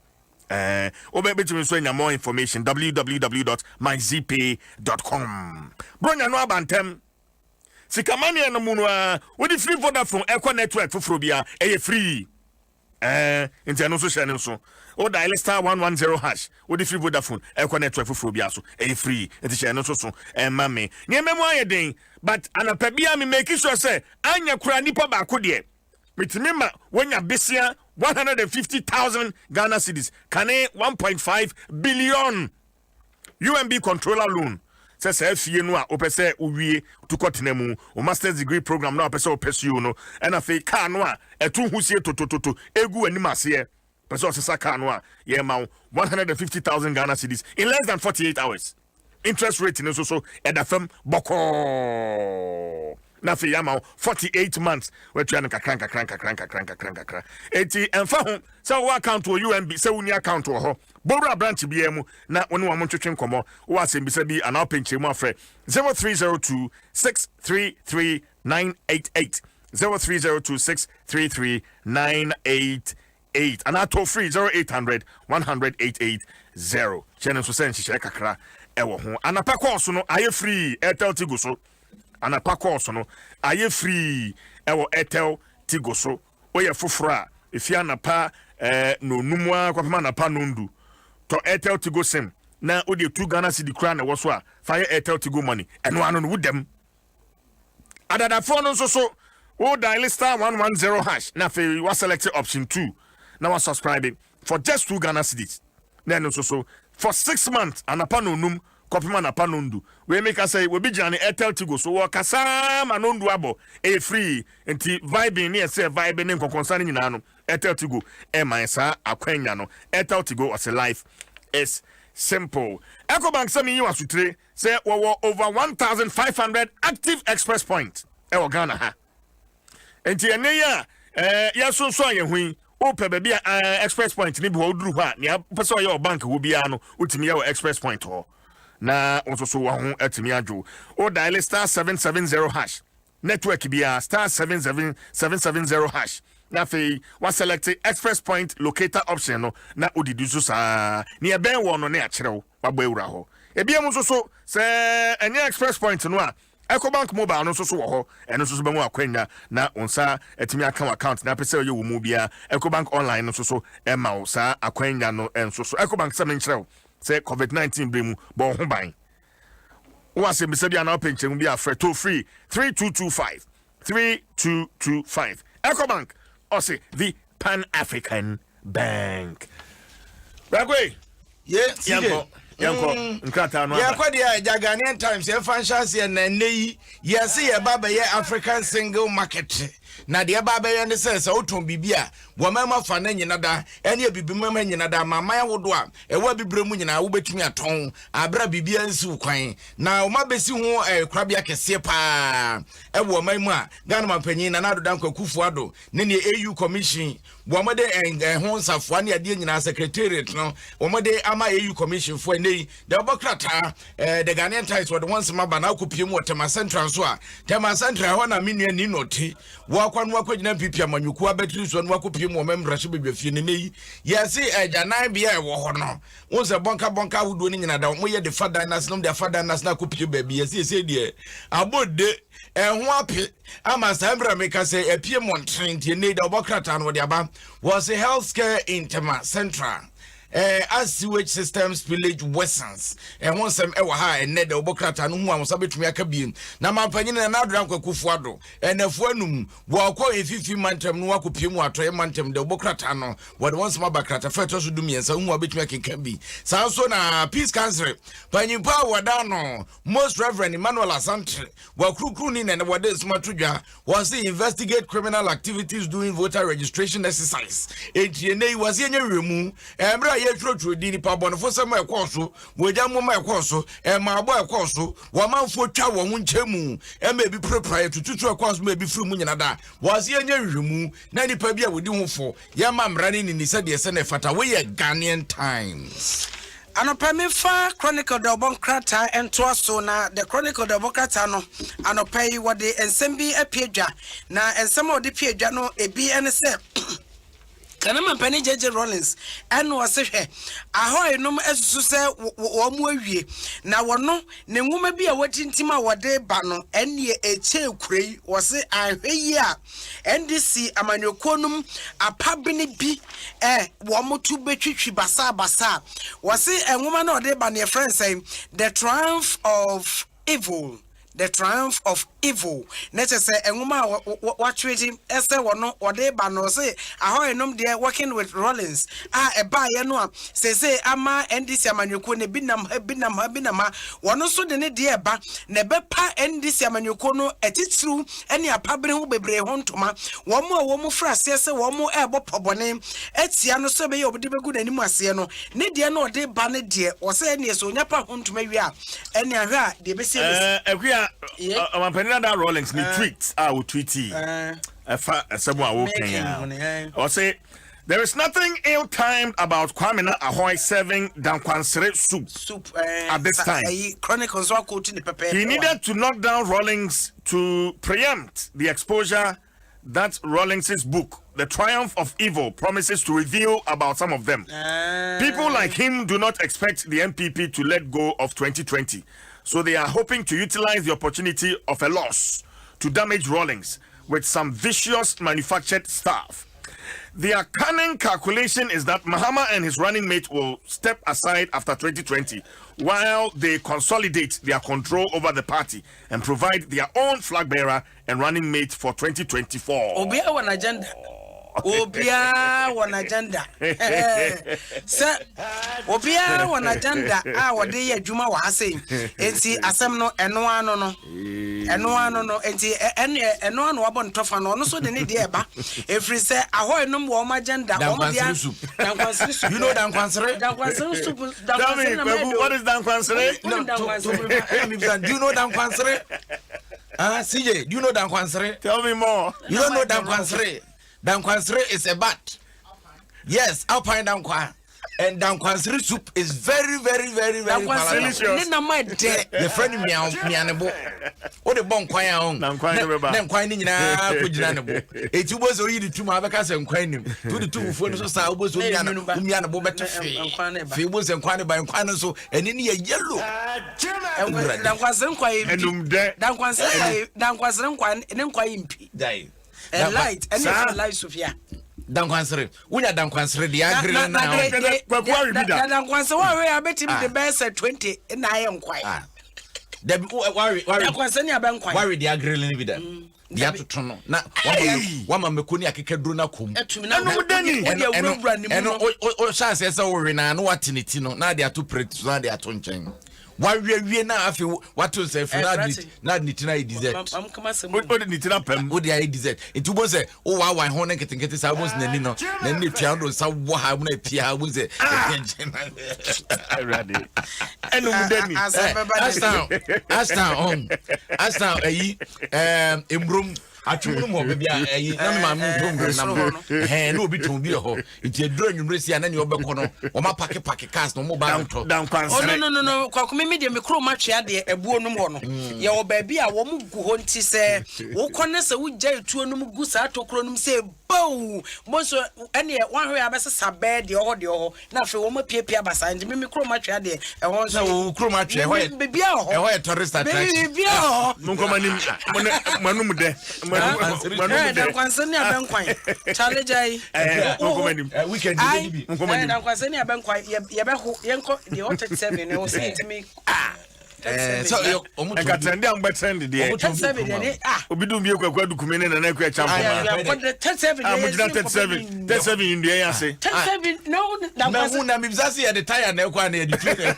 obetumi so nya more information www.myzpay.com bronya no abantem sikamani no mu no we free Vodafone eco network for bia free nti no so share so o dial star 110 hash we free Vodafone eco network for bia so free nti share no so mame ne memu ayeden but anapabia me make sure say anya kura nipa ba ko de mitimima wonya besia 150,000 Ghana cedis. Kane 1.5 billion UMB controller loan. Says FCA no opese uwie to kotinemu o master's degree program no opese opese no and afi car no a etu husie to egu animase pese osesa car no a ye ma 150,000 Ghana cedis in less than 48 hours. Interest rate no so edafem boko na fe yama 48 months we try kranka eti emfa ho se wo account wo UMB se wo ni account wo ho bora branch bia mu na woni wo ntwetwe nkomo wo asem bisa bi ana openche mu afre 0302633988 0302633988 ana to free 0800 channel so sense share kakra ewo ho ana pa course no aye free Airtel Tigo so anapa course no aye free ewo Airtel Tigo so oye fofora efi anapa no numwa kwapema anapa nondu to Airtel Tigo sim na odi 2 Ghana cedi kra na wo so a fire Airtel Tigo money eno anu no wudem adada phone no so o dial star 110 hash na fe wa select option 2 na wa subscribe for just 2 Ghana cedis na no so for 6 months anapa no num kopima na panondu we make us say we be jani Airtel Tigo so wo kasa manondu abo free enti vibe ni say vibe ni konkonsani nyina no Airtel Tigo man sa akwanya no Airtel Tigo as a life is simple EcoBank say me you asutre say wo over 1,500 active express point wo Ghana ha enti ene ya ya so ye hui o pe be express point ni bi wo duru ha ni pese ye bank wo bia no utimi ye express point ho na onso wa ho atimi adwo o dial star 770 hash network bia star 770 hash na fe wa select express point locator option no na odidi so sa ne e ben wo no na a kirew wa gba ewura ho e bia mo so se enye express point no a Ecobank mobile no so wo ho eno so be mu akwanya na onsa etimi account na pese ye wo mu bia Ecobank online no so e ma wo sa akwanya no enso so Ecobank se menkyerɛw say COVID-19 bremu bo ho ban wo se bisa bia na openchen bia free toll free 3225 Ecobank or say the Pan-African Bank. Ragwe. Yes, Yanko. Nkata no. Ya kwadi ya Ghanaian Times ya franchise ya na nei ya see ya baba ya African single market. Na de baba ya ne sense oton bibia wo mama fa na nyina da ene bibi mama nyina da mama ya wodo a e wa bibre mu nyina wo betumi aton abra bibia nsi kwan na o ma besi ho krabia kese pa e wo mamu a Ghana mampanyin na nado dan kwakufu ado ne ne AU commission wo ma de ho nsafo ne ade nyina secretariat no wo ma de ama AU commission fo nei de obokrata the Ghanaian Times wo de once ma ba na akopie mu Tema Central so a Tema Central ho na menua ni noti wo kwanu akwagina pipia manyuku abetri so no akopie mu memra so bedwafie ne nei yesi ejanan bia e wo ho no wonse bonka hudo ni nyina da mo ye de fada nas no de fada nas na akopie ba bia yesi de abode ho ape ama sambra meka se epie montren tie nei da obokrata no de aba was a healthcare in Tema Central as sewage systems village worsens once e wa ha ene de obokrata no hu amosa betumi aka biem na mampanyin na adran kwakufu ado enafu anum wo akọ efifi mantem no akopie mu atoye mantem de obokrata no wo de once mabokrata feto so dum yensa hu betumi akeka bi sa so na peace council panyimpa wada no most reverend Emmanuel Asante wa krukru ni na wo de smatudwa was investigate criminal activities doing voter registration exercise etiene was yenye remu emra ye trotro di ni pa bonfo sem ekoso woja moma ekoso ma abo ekoso wo manfo twa wo ho nchemu ma bi prepare tututu ekoso ma bi firi mu nyina da was ye nya hwemu na ni pa bi a wodi ho fo ye ma mrane ni se de se na fata we ye Ghanaian Times Anopemi fa Chronicle de Bonkrata ento so na the Chronicle de Bonkrata no anopei wode ensem bi apiedwa na ensem ode piedwa no ebi ene se Kanama Penny JJ Rollins and was a ahoy num esusu se wo mu awie na wono ne nwoma bi a watintima wode ba no ene eche kurei wose ahwe a NDC amanyokonum apabene bi wo motu betwitwi basa wose enwoma na wode ba ne friend say the triumph of evil. The triumph of evil. Nature say enwuma watch it ese wono ode ba no say ahoy nom there working with Rollins eba ye no say ama NDC amanyoko ne binam wono so de ne de eba ne bepa NDC amanyoko no etitru ene apabere ho bebre ho ntoma wo mo frase se wo mo ebo pobone etia no so be ye obde begu nanim ase no ne de no ode ba ne de wo say ne so nyapa ho ntoma wi a ene ahwe a de be se Penina that Rollins ni tweets we tweety or say there is nothing ill-timed about Kwame Ahoy serving Dankwansere soup at this time. He needed to knock down Rawlings to preempt the exposure that Rawlings's book, The Triumph of Evil, promises to reveal about some of them. People like him do not expect the MPP to let go of 2020. So they are hoping to utilize the opportunity of a loss to damage Rawlings with some vicious manufactured stuff. Their cunning calculation is that Mahama and his running mate will step aside after 2020 while they consolidate their control over the party and provide their own flag bearer and running mate for 2024. Obia one agenda. Obia one agenda. Sir, Obia one agenda. What day Juma was saying. Enti asem no eno ano no. Enti eno ano wabon tofa no so de ne de ba. Every say ahoy no wo agenda. You know Dankwansere? Dankwansere soup. Tell me, what is Dankwansere? Do you know Dankwansere? CJ, do you know Dankwansere? Tell me more. You don't know Dankwansere? Dankwansere is a bat. Yes, Alpine Dankwa. And Dankwansere soup is very, very, very, very delicious. The friend Mianebo. o de bon kwan a on na kwan ni nyina ko gina ne bo eti bo so yi di tuma abeka se kwan nim to di tumfo no so sa bo so umia na bo bete fe bo se kwan ne ba kwan no so eni ne ye yellow dan kwasren kwan enum de dan kwasren kwan ne kwan impi dai light any light Sofia dan kwansere unya dan kwansere de agre na kwakwa wi da dan kwansere wa we abetim the best 20 na aye nkwan da worry dan kwansere ni aben nkwan worry de agre ni bi da dia totono no na wama mekoni akeka duro na kom enum dani eno o chance esa wo we na watiniti no na de ato practice na de ato nchen wawie na afi watu se na nitina I desert am kama se o de nitina pam o de I desert itu bo se o wa ho na nketenkete sa bo na ni no na ni tua do sa wo ha na pia ha bo se ready enum dani asta ayi embrum atwum mo be bia na ma me ntongre na mo na obi ton bi ho nti eduro nwumre sia na ne obekọ no o ma pake cars no mo ba nto no kwakome me de me kro ma twa de ebuo no mo no ye wo ba bi a wo mu gu ho nti se wo kone se wo gya etuo no mu gu sa tokro no se bow mo so ene wan hwe abesesa bed de ho na fe wo ma piepia basa nti me kro ma twa de ho so wo kro ma twa ho bia ho e tourist attraction bia ho mo ko manim manum de dan kwansani abankwan challenge ai weekend bi dan kwansani abankwan ye be ho yenko the 37 ne o say to me so yo omuto trend am trend de obi dum bi kwakwa dukumene na na kwa champo ma 37 india ya say 37 no na mibzasi ya de tire na kwa na ya ditire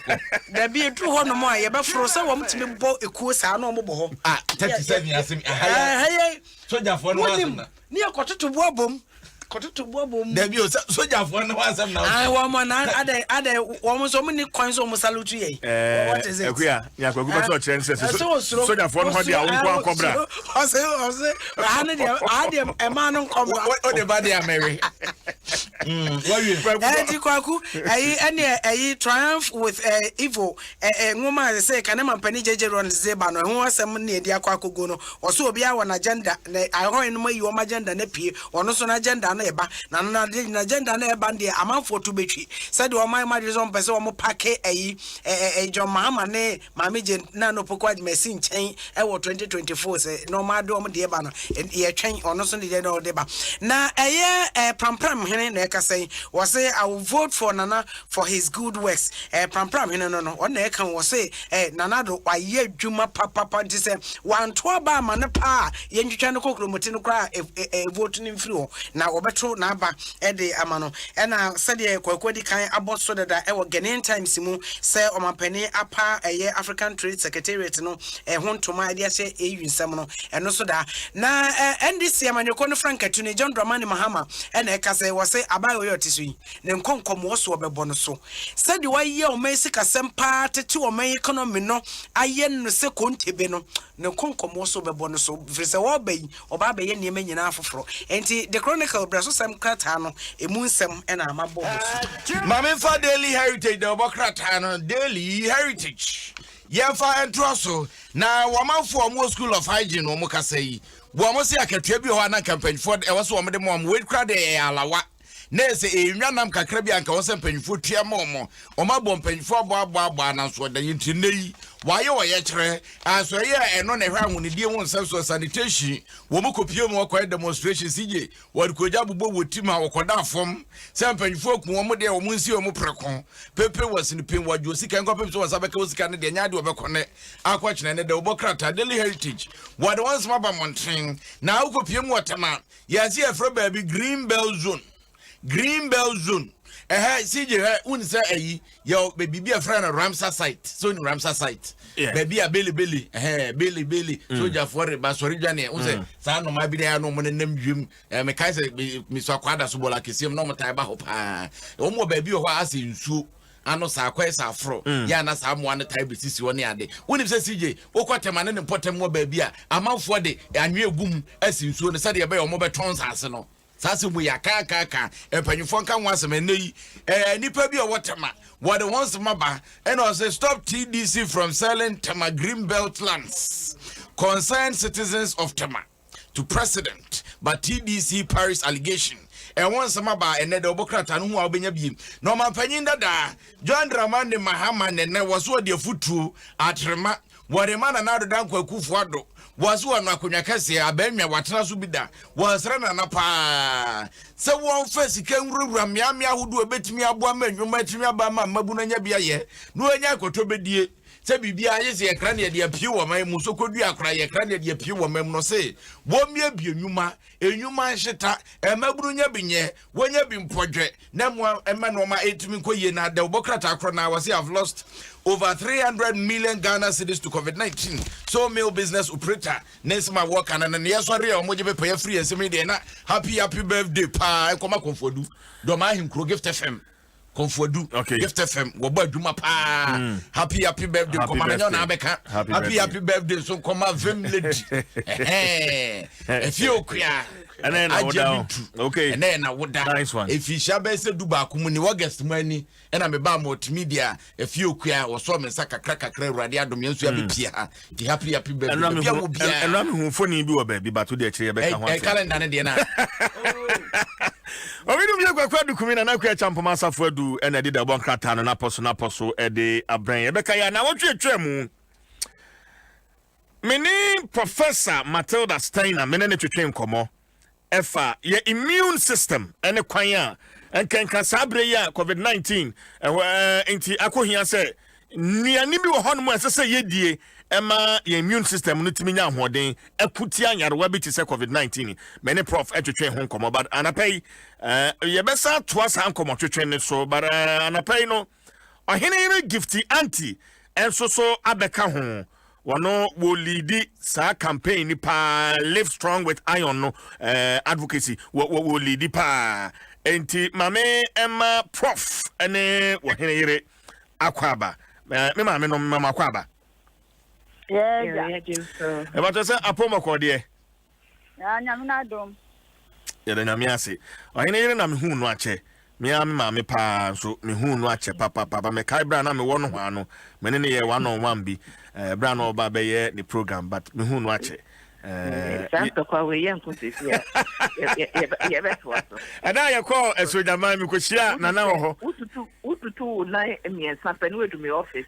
da bi etu ho no mo a ye be fro se wo mtime bo ekuo sa na mo bo ho 37 ya sem ahaya soja fo no wasem ni akototo boabom Debi o soja fo no wasem na ai wo mo na ade wo mo so mo ni kwan so mo salute ye what is it ekuya ya kwaku ba so chere nse soja fo no ho dia wonko akobra ose ane de ade e ma no nkobra o de ba de amere Eti kwaku ayi triumph with evil ngoma say kanema pani jeje ron zeba no ho asem na edi akwakogo no oso obi a won agenda na aho no mayi o agenda na pie ono so na agenda na eba na agenda na eba de amanfo to betwi said o man ma reason pese o mo pake ayi John Mahama ne mameje na no pokwa machine chen e wo 2024 say no ma do mo de eba no ye twen ono so de no de ba na pram hene na say was say I will vote for Nana for his good works. Pram no. On the can was say Nana do why ye Juma papa to say 112 man pa yen you can cook mutino cry voting in through. Now Obeto Naba Ede Amano and I said ye kwedi kind about so that I will gain time simu say on my penny apa a year African Trade Secretariat no home to my idea say a seminal and also that na and this year man you con Frank to John Dramani Mahama and Ekase was say abayo yotisui ne nkonkom wo so obebo no so said why ye o mai sika sempa tete o mai economy no aye no se kontebe no ne nkonkom wo so obebo no so frese wo bayi oba baye ne manyina afoforo enti the chronicle braso sem krata no emu nsem na amabo so mame fa daily heritage the obokrata no daily heritage ye fa entroso na wamanfo omo school of hygiene omo kasai wo mo se akatua bi ho na campaign for e wo so omo de mo we kra de alawa nese enwanam kakra bi anka wo se mpanyfo tua mo omabo mpanyfo abo na so da yinti nei waye wo ye kire aso ye eno na hwa ahunidie won so sanitation wo mo kopie mo kwa demonstration sije wo koja bubo wotima wo koda afom se mpanyfo ku wo mo de wo mo nsi wo mo prekon pepe wasini pen wajo sika nko pepe so sabeka wo sika ne de nya de obekone akwa kine ne de obokrata daily heritage wo de once maba montren na wo kopie mo otema ya si afro baby green bell zone CJ unsa ayi yo baby a friend Ramsar site so in Ramsar site baby a belly soja for basori dwane unse sa no ma bi de no mo nem dwem me kai se mi so akwada so bola kesiem no mo tai ba ho pa o mo baby ho ase nsuo ano sa kwesa afro ya na sa mo an tai besisi woni ade woni se CJ wo kwatema ne potem wo baby a amanfo de anwe egum ase nsuo ne sade ye be yo mo beton sase no sase mu ya ka empanyufo nka nwasem nei nipa bi o wotema what wants maba and also stop TDC from selling Tama Green Belt lands concerned citizens of Tema to President, but TDC Paris allegation. And once some about another Obokrata who are being abused. No man penning that John Dramani Mahaman and there was what their foot to at Rema, what a man another down Kufuado was one Makunyakasi, Abemia, Watrasubida, was Ranapa. So one first he came Ramyamia who do a bit me a woman, you might me about Mabuna Bia, no Yako to be. Say bibia yesi ye krane de apie wo man mu so kodu akra ye krane de apie wo man no say wo mia bi enwuma nheta e maburu nya binye wonya bi mpodwe na mo ema no ma etimi koye na de obokrata akro na was have lost over 300 million Ghana cedis to COVID-19. So mail business operator Nesma work and an yesori o moje be pay free and me de na happy birthday pa e koma konfodu do ma him kro gift FM Comfordu, okay. Gift FM, Woba Duma Pa, happy birthday, Commander Nabeka, happy birthday, so come out vim lady. A few queer, and then I would down. Okay, and then I would die. Nice one. If you shall be said Duba, Kumuni August money, and I'm a multimedia, a few queer or some saka cracker, Radiadum, Yansu, the happy birthday. And I'm who funny do a baby, but today, a calendar and dinner. We don't have a quite and I create Champomasa for do and I did a one cratan and apostle a day a brain. Rebecca, now what you tremble? My name Professor Matilda Steiner, Menene to train como. Efa, your immune system and a choir and can casabre ya COVID-19 and into Akohia say, near Nibi Honmo, as I say, ye Emma, your immune system, Nutimina Horden, a putia, your webby to say COVID-19. Many prof at your train home come about Anapay. Yabessa twas uncommon to train so, but Anapay no. A henry gifty auntie, and so Abeka home. Wano will lead sa campaign pa live strong with iron no advocacy will lead pa enti mame Emma prof ene wo henere akwaba me mame no mama akwaba yeah e ba to say apoma ko de nyame na dom ya da nyame ase o henere na me hu no ache me mame pa so me hu no ache papa me kai bra na me wo no ho ano me ne ye one on one bi Brand or Babe the program, but me who watch it. Santo kwa yen kusisia. And I call as with the man because yeah, na now. Ututu na me and something we do me office.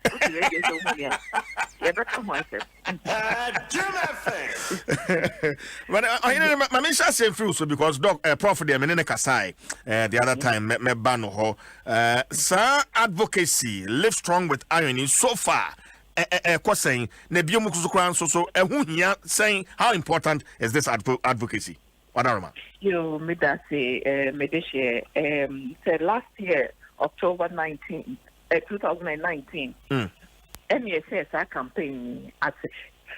But I my mission say through so because doc prof them in Kasai the other time me ban ho sir advocacy live strong with irony so far. Saying saying how important is this advocacy? What are you made that say said last year October 2019 MESS our campaign as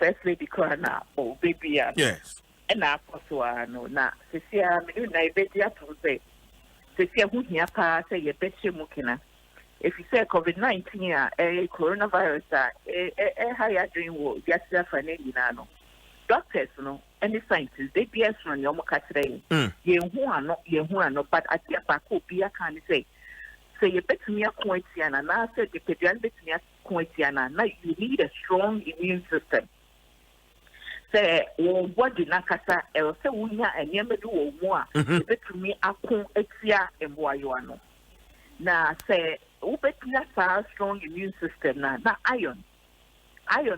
First Lady Corona or baby yes and I also no na Cecilia na bedia to say Cecilia who here pa say ye betche mukina. If you say COVID-19 coronavirus higher dream will get there for any doctors no any scientists they be as from your mocatre ye who are not but at the back be a can say you bet me a cointiana and I said the pedian bet me a cointiana now you need a strong immune system say what did nakasa el say unya and yemedu more bet me a cointia and boyano na say Ubetia sa strong immune system na iron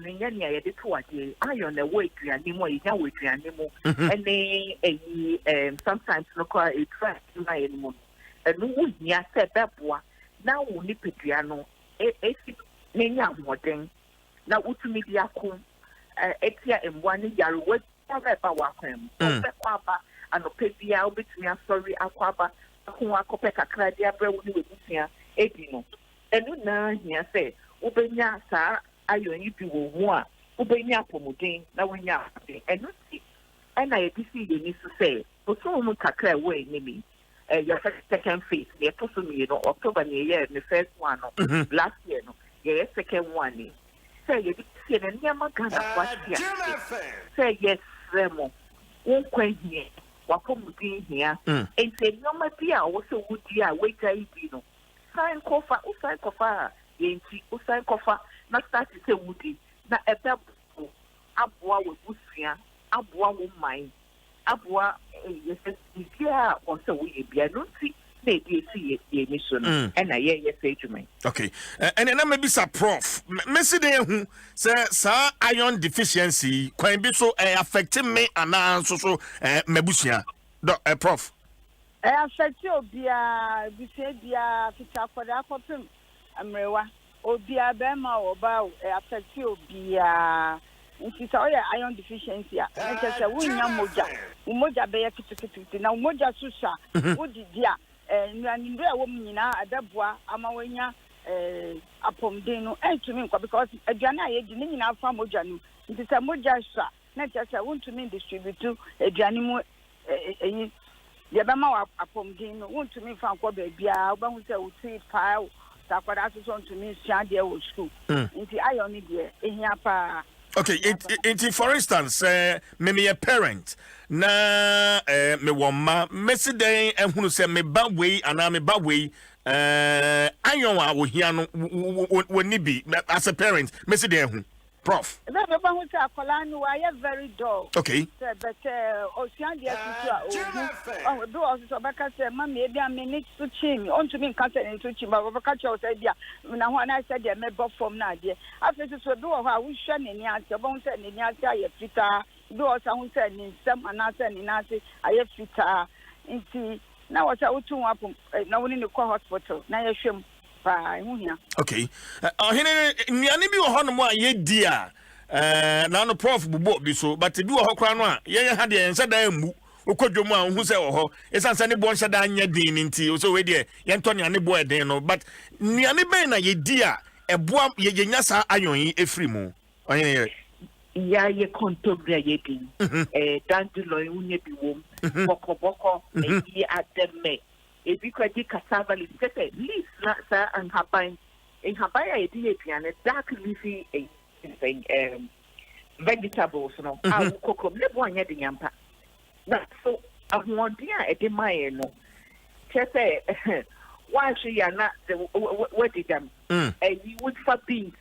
in yani ya de to ade iron na weight animo ya weight animo and sometimes look a track na animo and wo hia se beboa na wo ni pedua no nya moden na utumi dia ko etia emboa ni yare wo ba wa kwam bekwa anopebia obetumi asori akwaba akwa kope kakra dia bre wo ni webusia edino enu na hia se ubenya sa ayon yi bi wo hu a ubenya pomodin na wonya enu si na ye disi ye ni so se so mu kakra we ni mi your second phase ye to so mi no October ni ye the first one no last year no ye second one ni say ye disi na nyama Ghana kwatia say yes remo won kwahie wapomodin hia ente nyoma bi a wo so wudi a we gai bi no usain kofa yenti usain kofa na start say wudi na ebebu aboa wo busia aboa wo man aboa yeah also we be no see they see ye mission and ye say to me okay and then maybe sa prof messi dey hu say iron deficiency kwan bi so affecting me and so mabusua prof affect obia bi say bia fita koda kopim amrewa obia be ma oba affect obia nti sa oya iron deficiency a nti wunya moja be ya kitikiti na moja susha wodidi a nwanindro a wom nyina adaboa ama wanya apomden no entumi nkwa because aduane a yedi ne nyina afa moja no nti sa moja sha na tsa wontumi distribute aduane mu eyi ye ba ma apomden no wontumi fa nkwa ba bia wo ba hu se wo treat pa sa kwada so wontumi sia de wo school nti iron ni de ehia pa. Okay, it for instance, me a parent na me woma mesi den ehunu se me ba wei ana me ba wei ayon wa wo hia no woni bi as a parent mesi den ehunu prof me ba hu se akola no wa ye very dull. Okay, but ocean dia tutu o do also baka se ma me bia me need to change on to me can say to change ba baka cho say bia na ho na say dia me bo form na de afese so do ho a wo hwe ne ni ase bo say ne ni ase aye fita do also hu say ni nsem ana say ni na ase aye fita nti na wo say utu wapo na woni ne ko hospital na ye hwem pa hu hia. Okay, ohene niane bi wo hono mo aye di a na no prof bubo bi so but bi wo hokra no a ye ha de ensa da mu okodwomu a hu se wo ho esansa ne bo nhyada anya din nti so we de ye nto ne bo eden no but niane ben na ye di a eboa ye nya sa ayon yi efri mu onye ya ye kontobra ye bi dandelion unye bi wom boko ye ademe ebi kwadi cassava leaf say leaves na sa and haban in habaya ye di aduane dark leafy vegetables no awu kokom le bo anya de nyampa na so ahwondia e de maye no chese why she ya na what did them you would for beans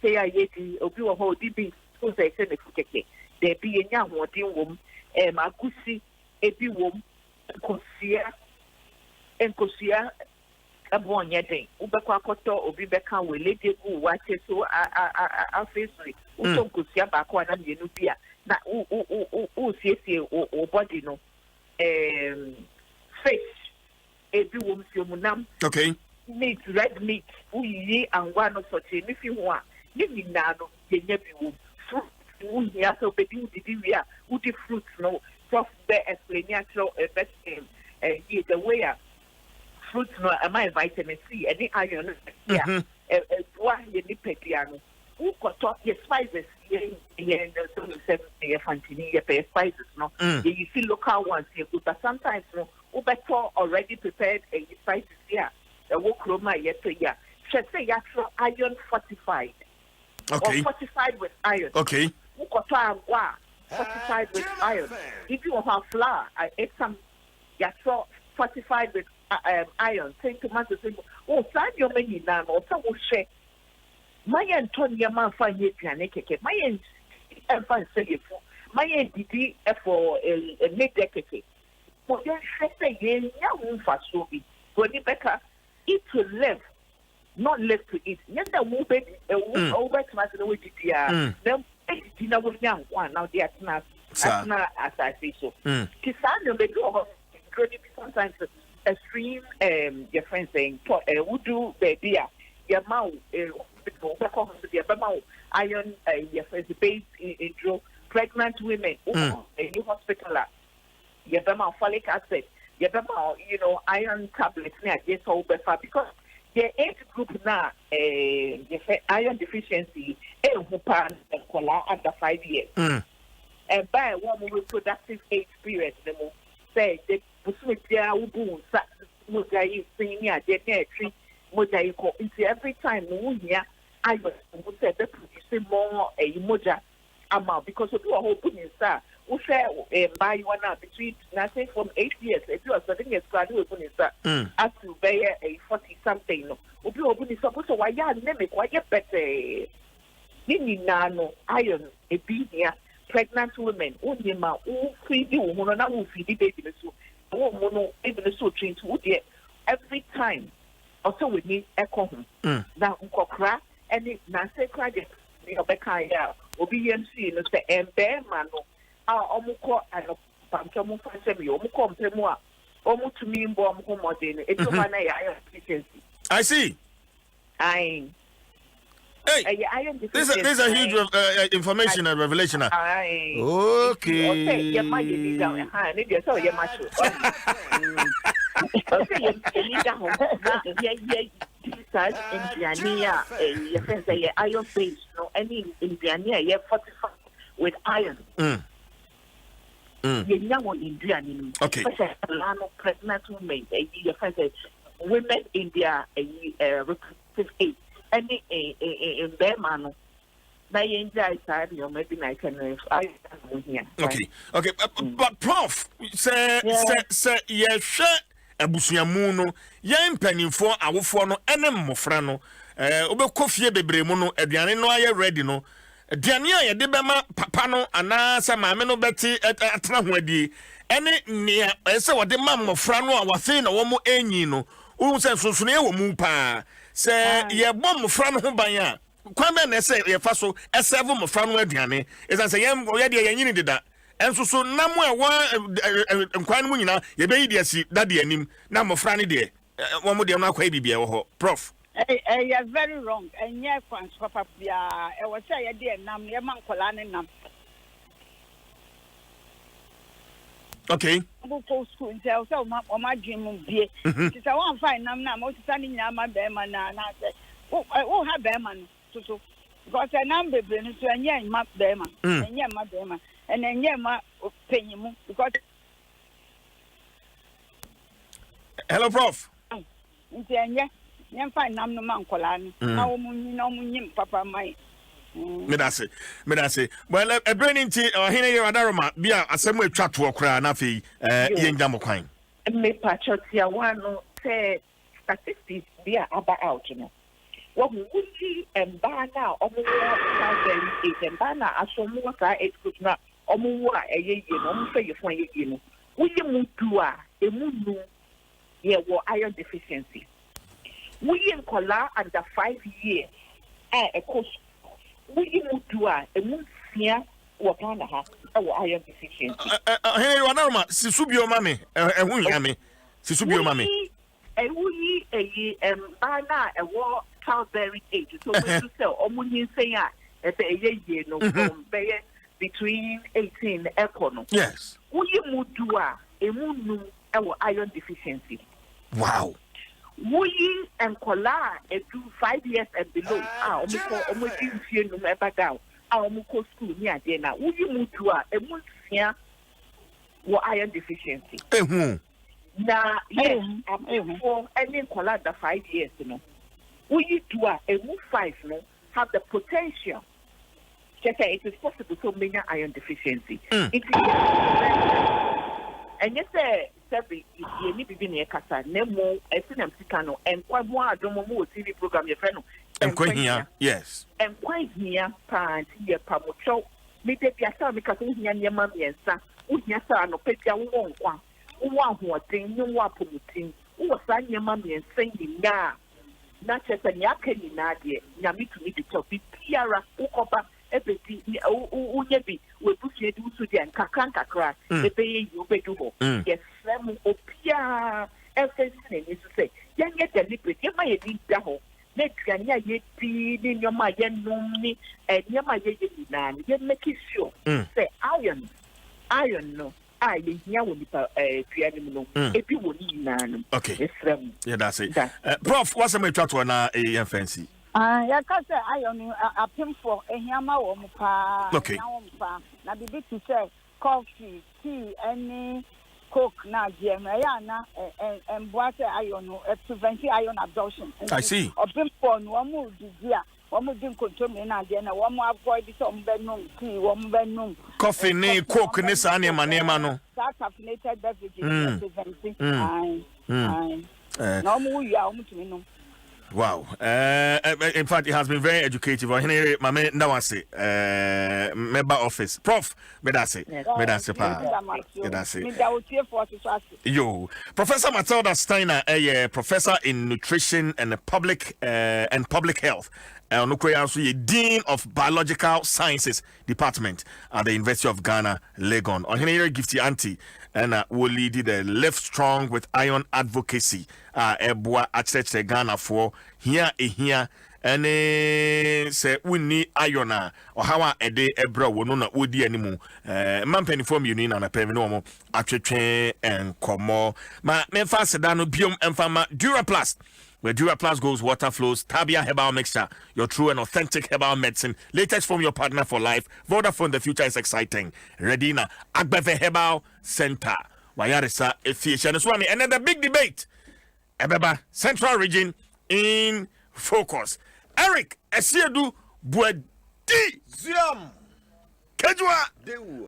say ye di obi wo ho di beans so say se ne fukeke there be enya ahwodin wom agusi ebi wom enkosia abonye den ubekwa akoto obi beka wele de gu wache so afesu utonkosia ba ko na mienu bia na siesie o body no fish ebi wom fiomunam. Okay, meat red meat uyi angwa no soche ni fi ho a ni nyina no yenya bi wom fruit uyi aso be di wi a udi fruit no prof be explain actual best the way fruits no am I vitamin C any iron yeah one ye ni petiano who got your spices ye so seven ye fantini ye spices no you see local ones here but sometimes no we better already prepared spices here the wo kroma ye to ya should say ya iron fortified. Okay, or fortified with iron. Okay, who got agua fortified with iron. If you have flour I ate some ya fortified with iron. Say tomato say oh side your menu now or so share my Antonia man find ye piano keke my and find say my didi for a mid decade but then say ye ya for so be when you better eat to live not live to eat yes that will be over tomato no didi then dinner with young one now they are not as I say so kisano be do sometimes extreme your friends saying would do baby your mouth iron your friends based in pregnant women in new hospital your folic acid your iron tablets near just all better because the age group now iron deficiency under 5 years and by one reproductive age period say the Muslimia ubu moja yi senior de tree moja yi ko every time we hear I was say they produce more moja amount because of your whole putting sir we share buy one between nothing from 8 years if you are 7 years graduate putting sir as to buy a 40 something no obi obi ni suppose why ya name why ya better Nini nano iron a here pregnant women unima who feed you na who feed the baby so mono even so train to every time also we need echo now ukokra any na say cry the obeka ya obi yemsi no say embe mano omuko ano pamchomu fasemi omuko mpemu a omutumi mbo omuko modern etoma na ya efficiency. I see. Hey, this is a huge information and revelation. Okay. Iron base, no, any Indiana, fortified with iron. Okay. Pregnant women, women in their reproductive age. Any in Berman, maybe I can. Okay, but Prof, say, yes, Abusiamuno, young penny for our fono, and Mofrano, Obekofie Bebremono, Ediane no aye ready no, Diania, Debema, Papano, and some Mameno Betty at Atramwedi, any near, so what the mamma Frano, our thing, or more enino, who says Susune Mupa. Say ye bomb from Hubaya. Kwame ne say ye faso e7 from aduane. Is say yam ye de yen did that. And so namu e wa nkwan mu nyina ye be yi si that anim na mofra ne de wo mo de na kwa bibia wo ho Prof. You are very wrong. And ye kwan papa bia e wo say ye de nam ye man kola ne nam. Okay. Go school tell so my dream be. It's a one fine na mo standing na ma be man na say oh have be man so because a number be so anya ma be man anya ma be man and anya ma penyimu because hello Prof. Nti anya nyem fine nam no man kola ni na wo mu nyim papa mai. Me da say well a branding ti hene your adaroma bia asemu atwa to okra na fe yenja mo kwan me patriotia one say statistics bia aba out no wo wuti emba na omo very emba na asomu ka excuse na omo wo a eyeye no omo fe yefon eyeye no wuyi mutu a emunu ye wo iron deficiency wuyi nkola under 5 years e course we do a musia wa kana ha iron deficiency hey wanarma sisubio mame ehun yame sisubio mame wuyi bana wo childbearing age so we to sell omunyin say a ye no from between 18 econo yes wuyi mudu a emunu iron deficiency. Wow. Wuyi and Kola do 5 years and below. Almost in no matter down. Almost school near dinner. Wuyi mutua a musia or iron deficiency. Now, yes, for any Kola the 5 years, you know. Wuyi do a move 5 no have the potential. It is possible to many iron deficiency. It is and yes, Sebi, you need to be near Casa, Nemo, SNM Sicano, and quite more Adom TV program, your friend. And quite here, yes. And quite near, parent, here, Pamucho, maybe a son because your mammy and son, your son, or Petia won't one who are saying no one promoting, who was signing your mammy and saying, ya, not just a yakany nadia, Yami to meet the topic, Tiara, Ukopa. Everything, Uyebi, we push you to the and Kakanka crack, the bay you pay to yes, Sam Opia, everything is to say, young yet a liquid, you might need the whole. Let Ganya yet be in your Mayan Numi and Yamayan man, yet make it sure. Say iron, no. I will be a piano, if you will need none. Okay, yeah, that's it. Prof, what's a matter to an fancy? Ya kasa ayo apim for ehiama wo mpa okay na bibi to say coffee tea any coke na gm ya na emboa say ayo no prevent iron absorption. I see apim for no mu dia wo mu din kontomi na dia na wo mu avoid so mbenum tea wo mbenum coffee ni coke ni sa na ma no that caffeinated beverages preventing no mu ya wo mutumi no. Wow. In fact, it has been very educative. Member office. Prof, Yo, Professor Matilda Steiner, a professor in nutrition and public health. Dean of Biological Sciences Department at the University of Ghana, Legon. On here, gifty auntie, and will lead the Live Strong with Iron Advocacy. Ebwa at Ghana for here, and say we need iron or how a day ebra will not would the animal. Man penny form union and a penny actually and como. Ma Memphis Sedano Bium and Fama Duraplast. Where Duraplast goes, water flows, Tabia Herbal Mixture, your true and authentic herbal medicine, latest from your partner for life. Vodafone, the future is exciting. Redina, Agbeve Herbal Center. Wayarisa, Efficient Swami. And then the big debate. Ebeba, Central Region in focus. Eric, Esiedu, Buedi, Ziam, Kejua,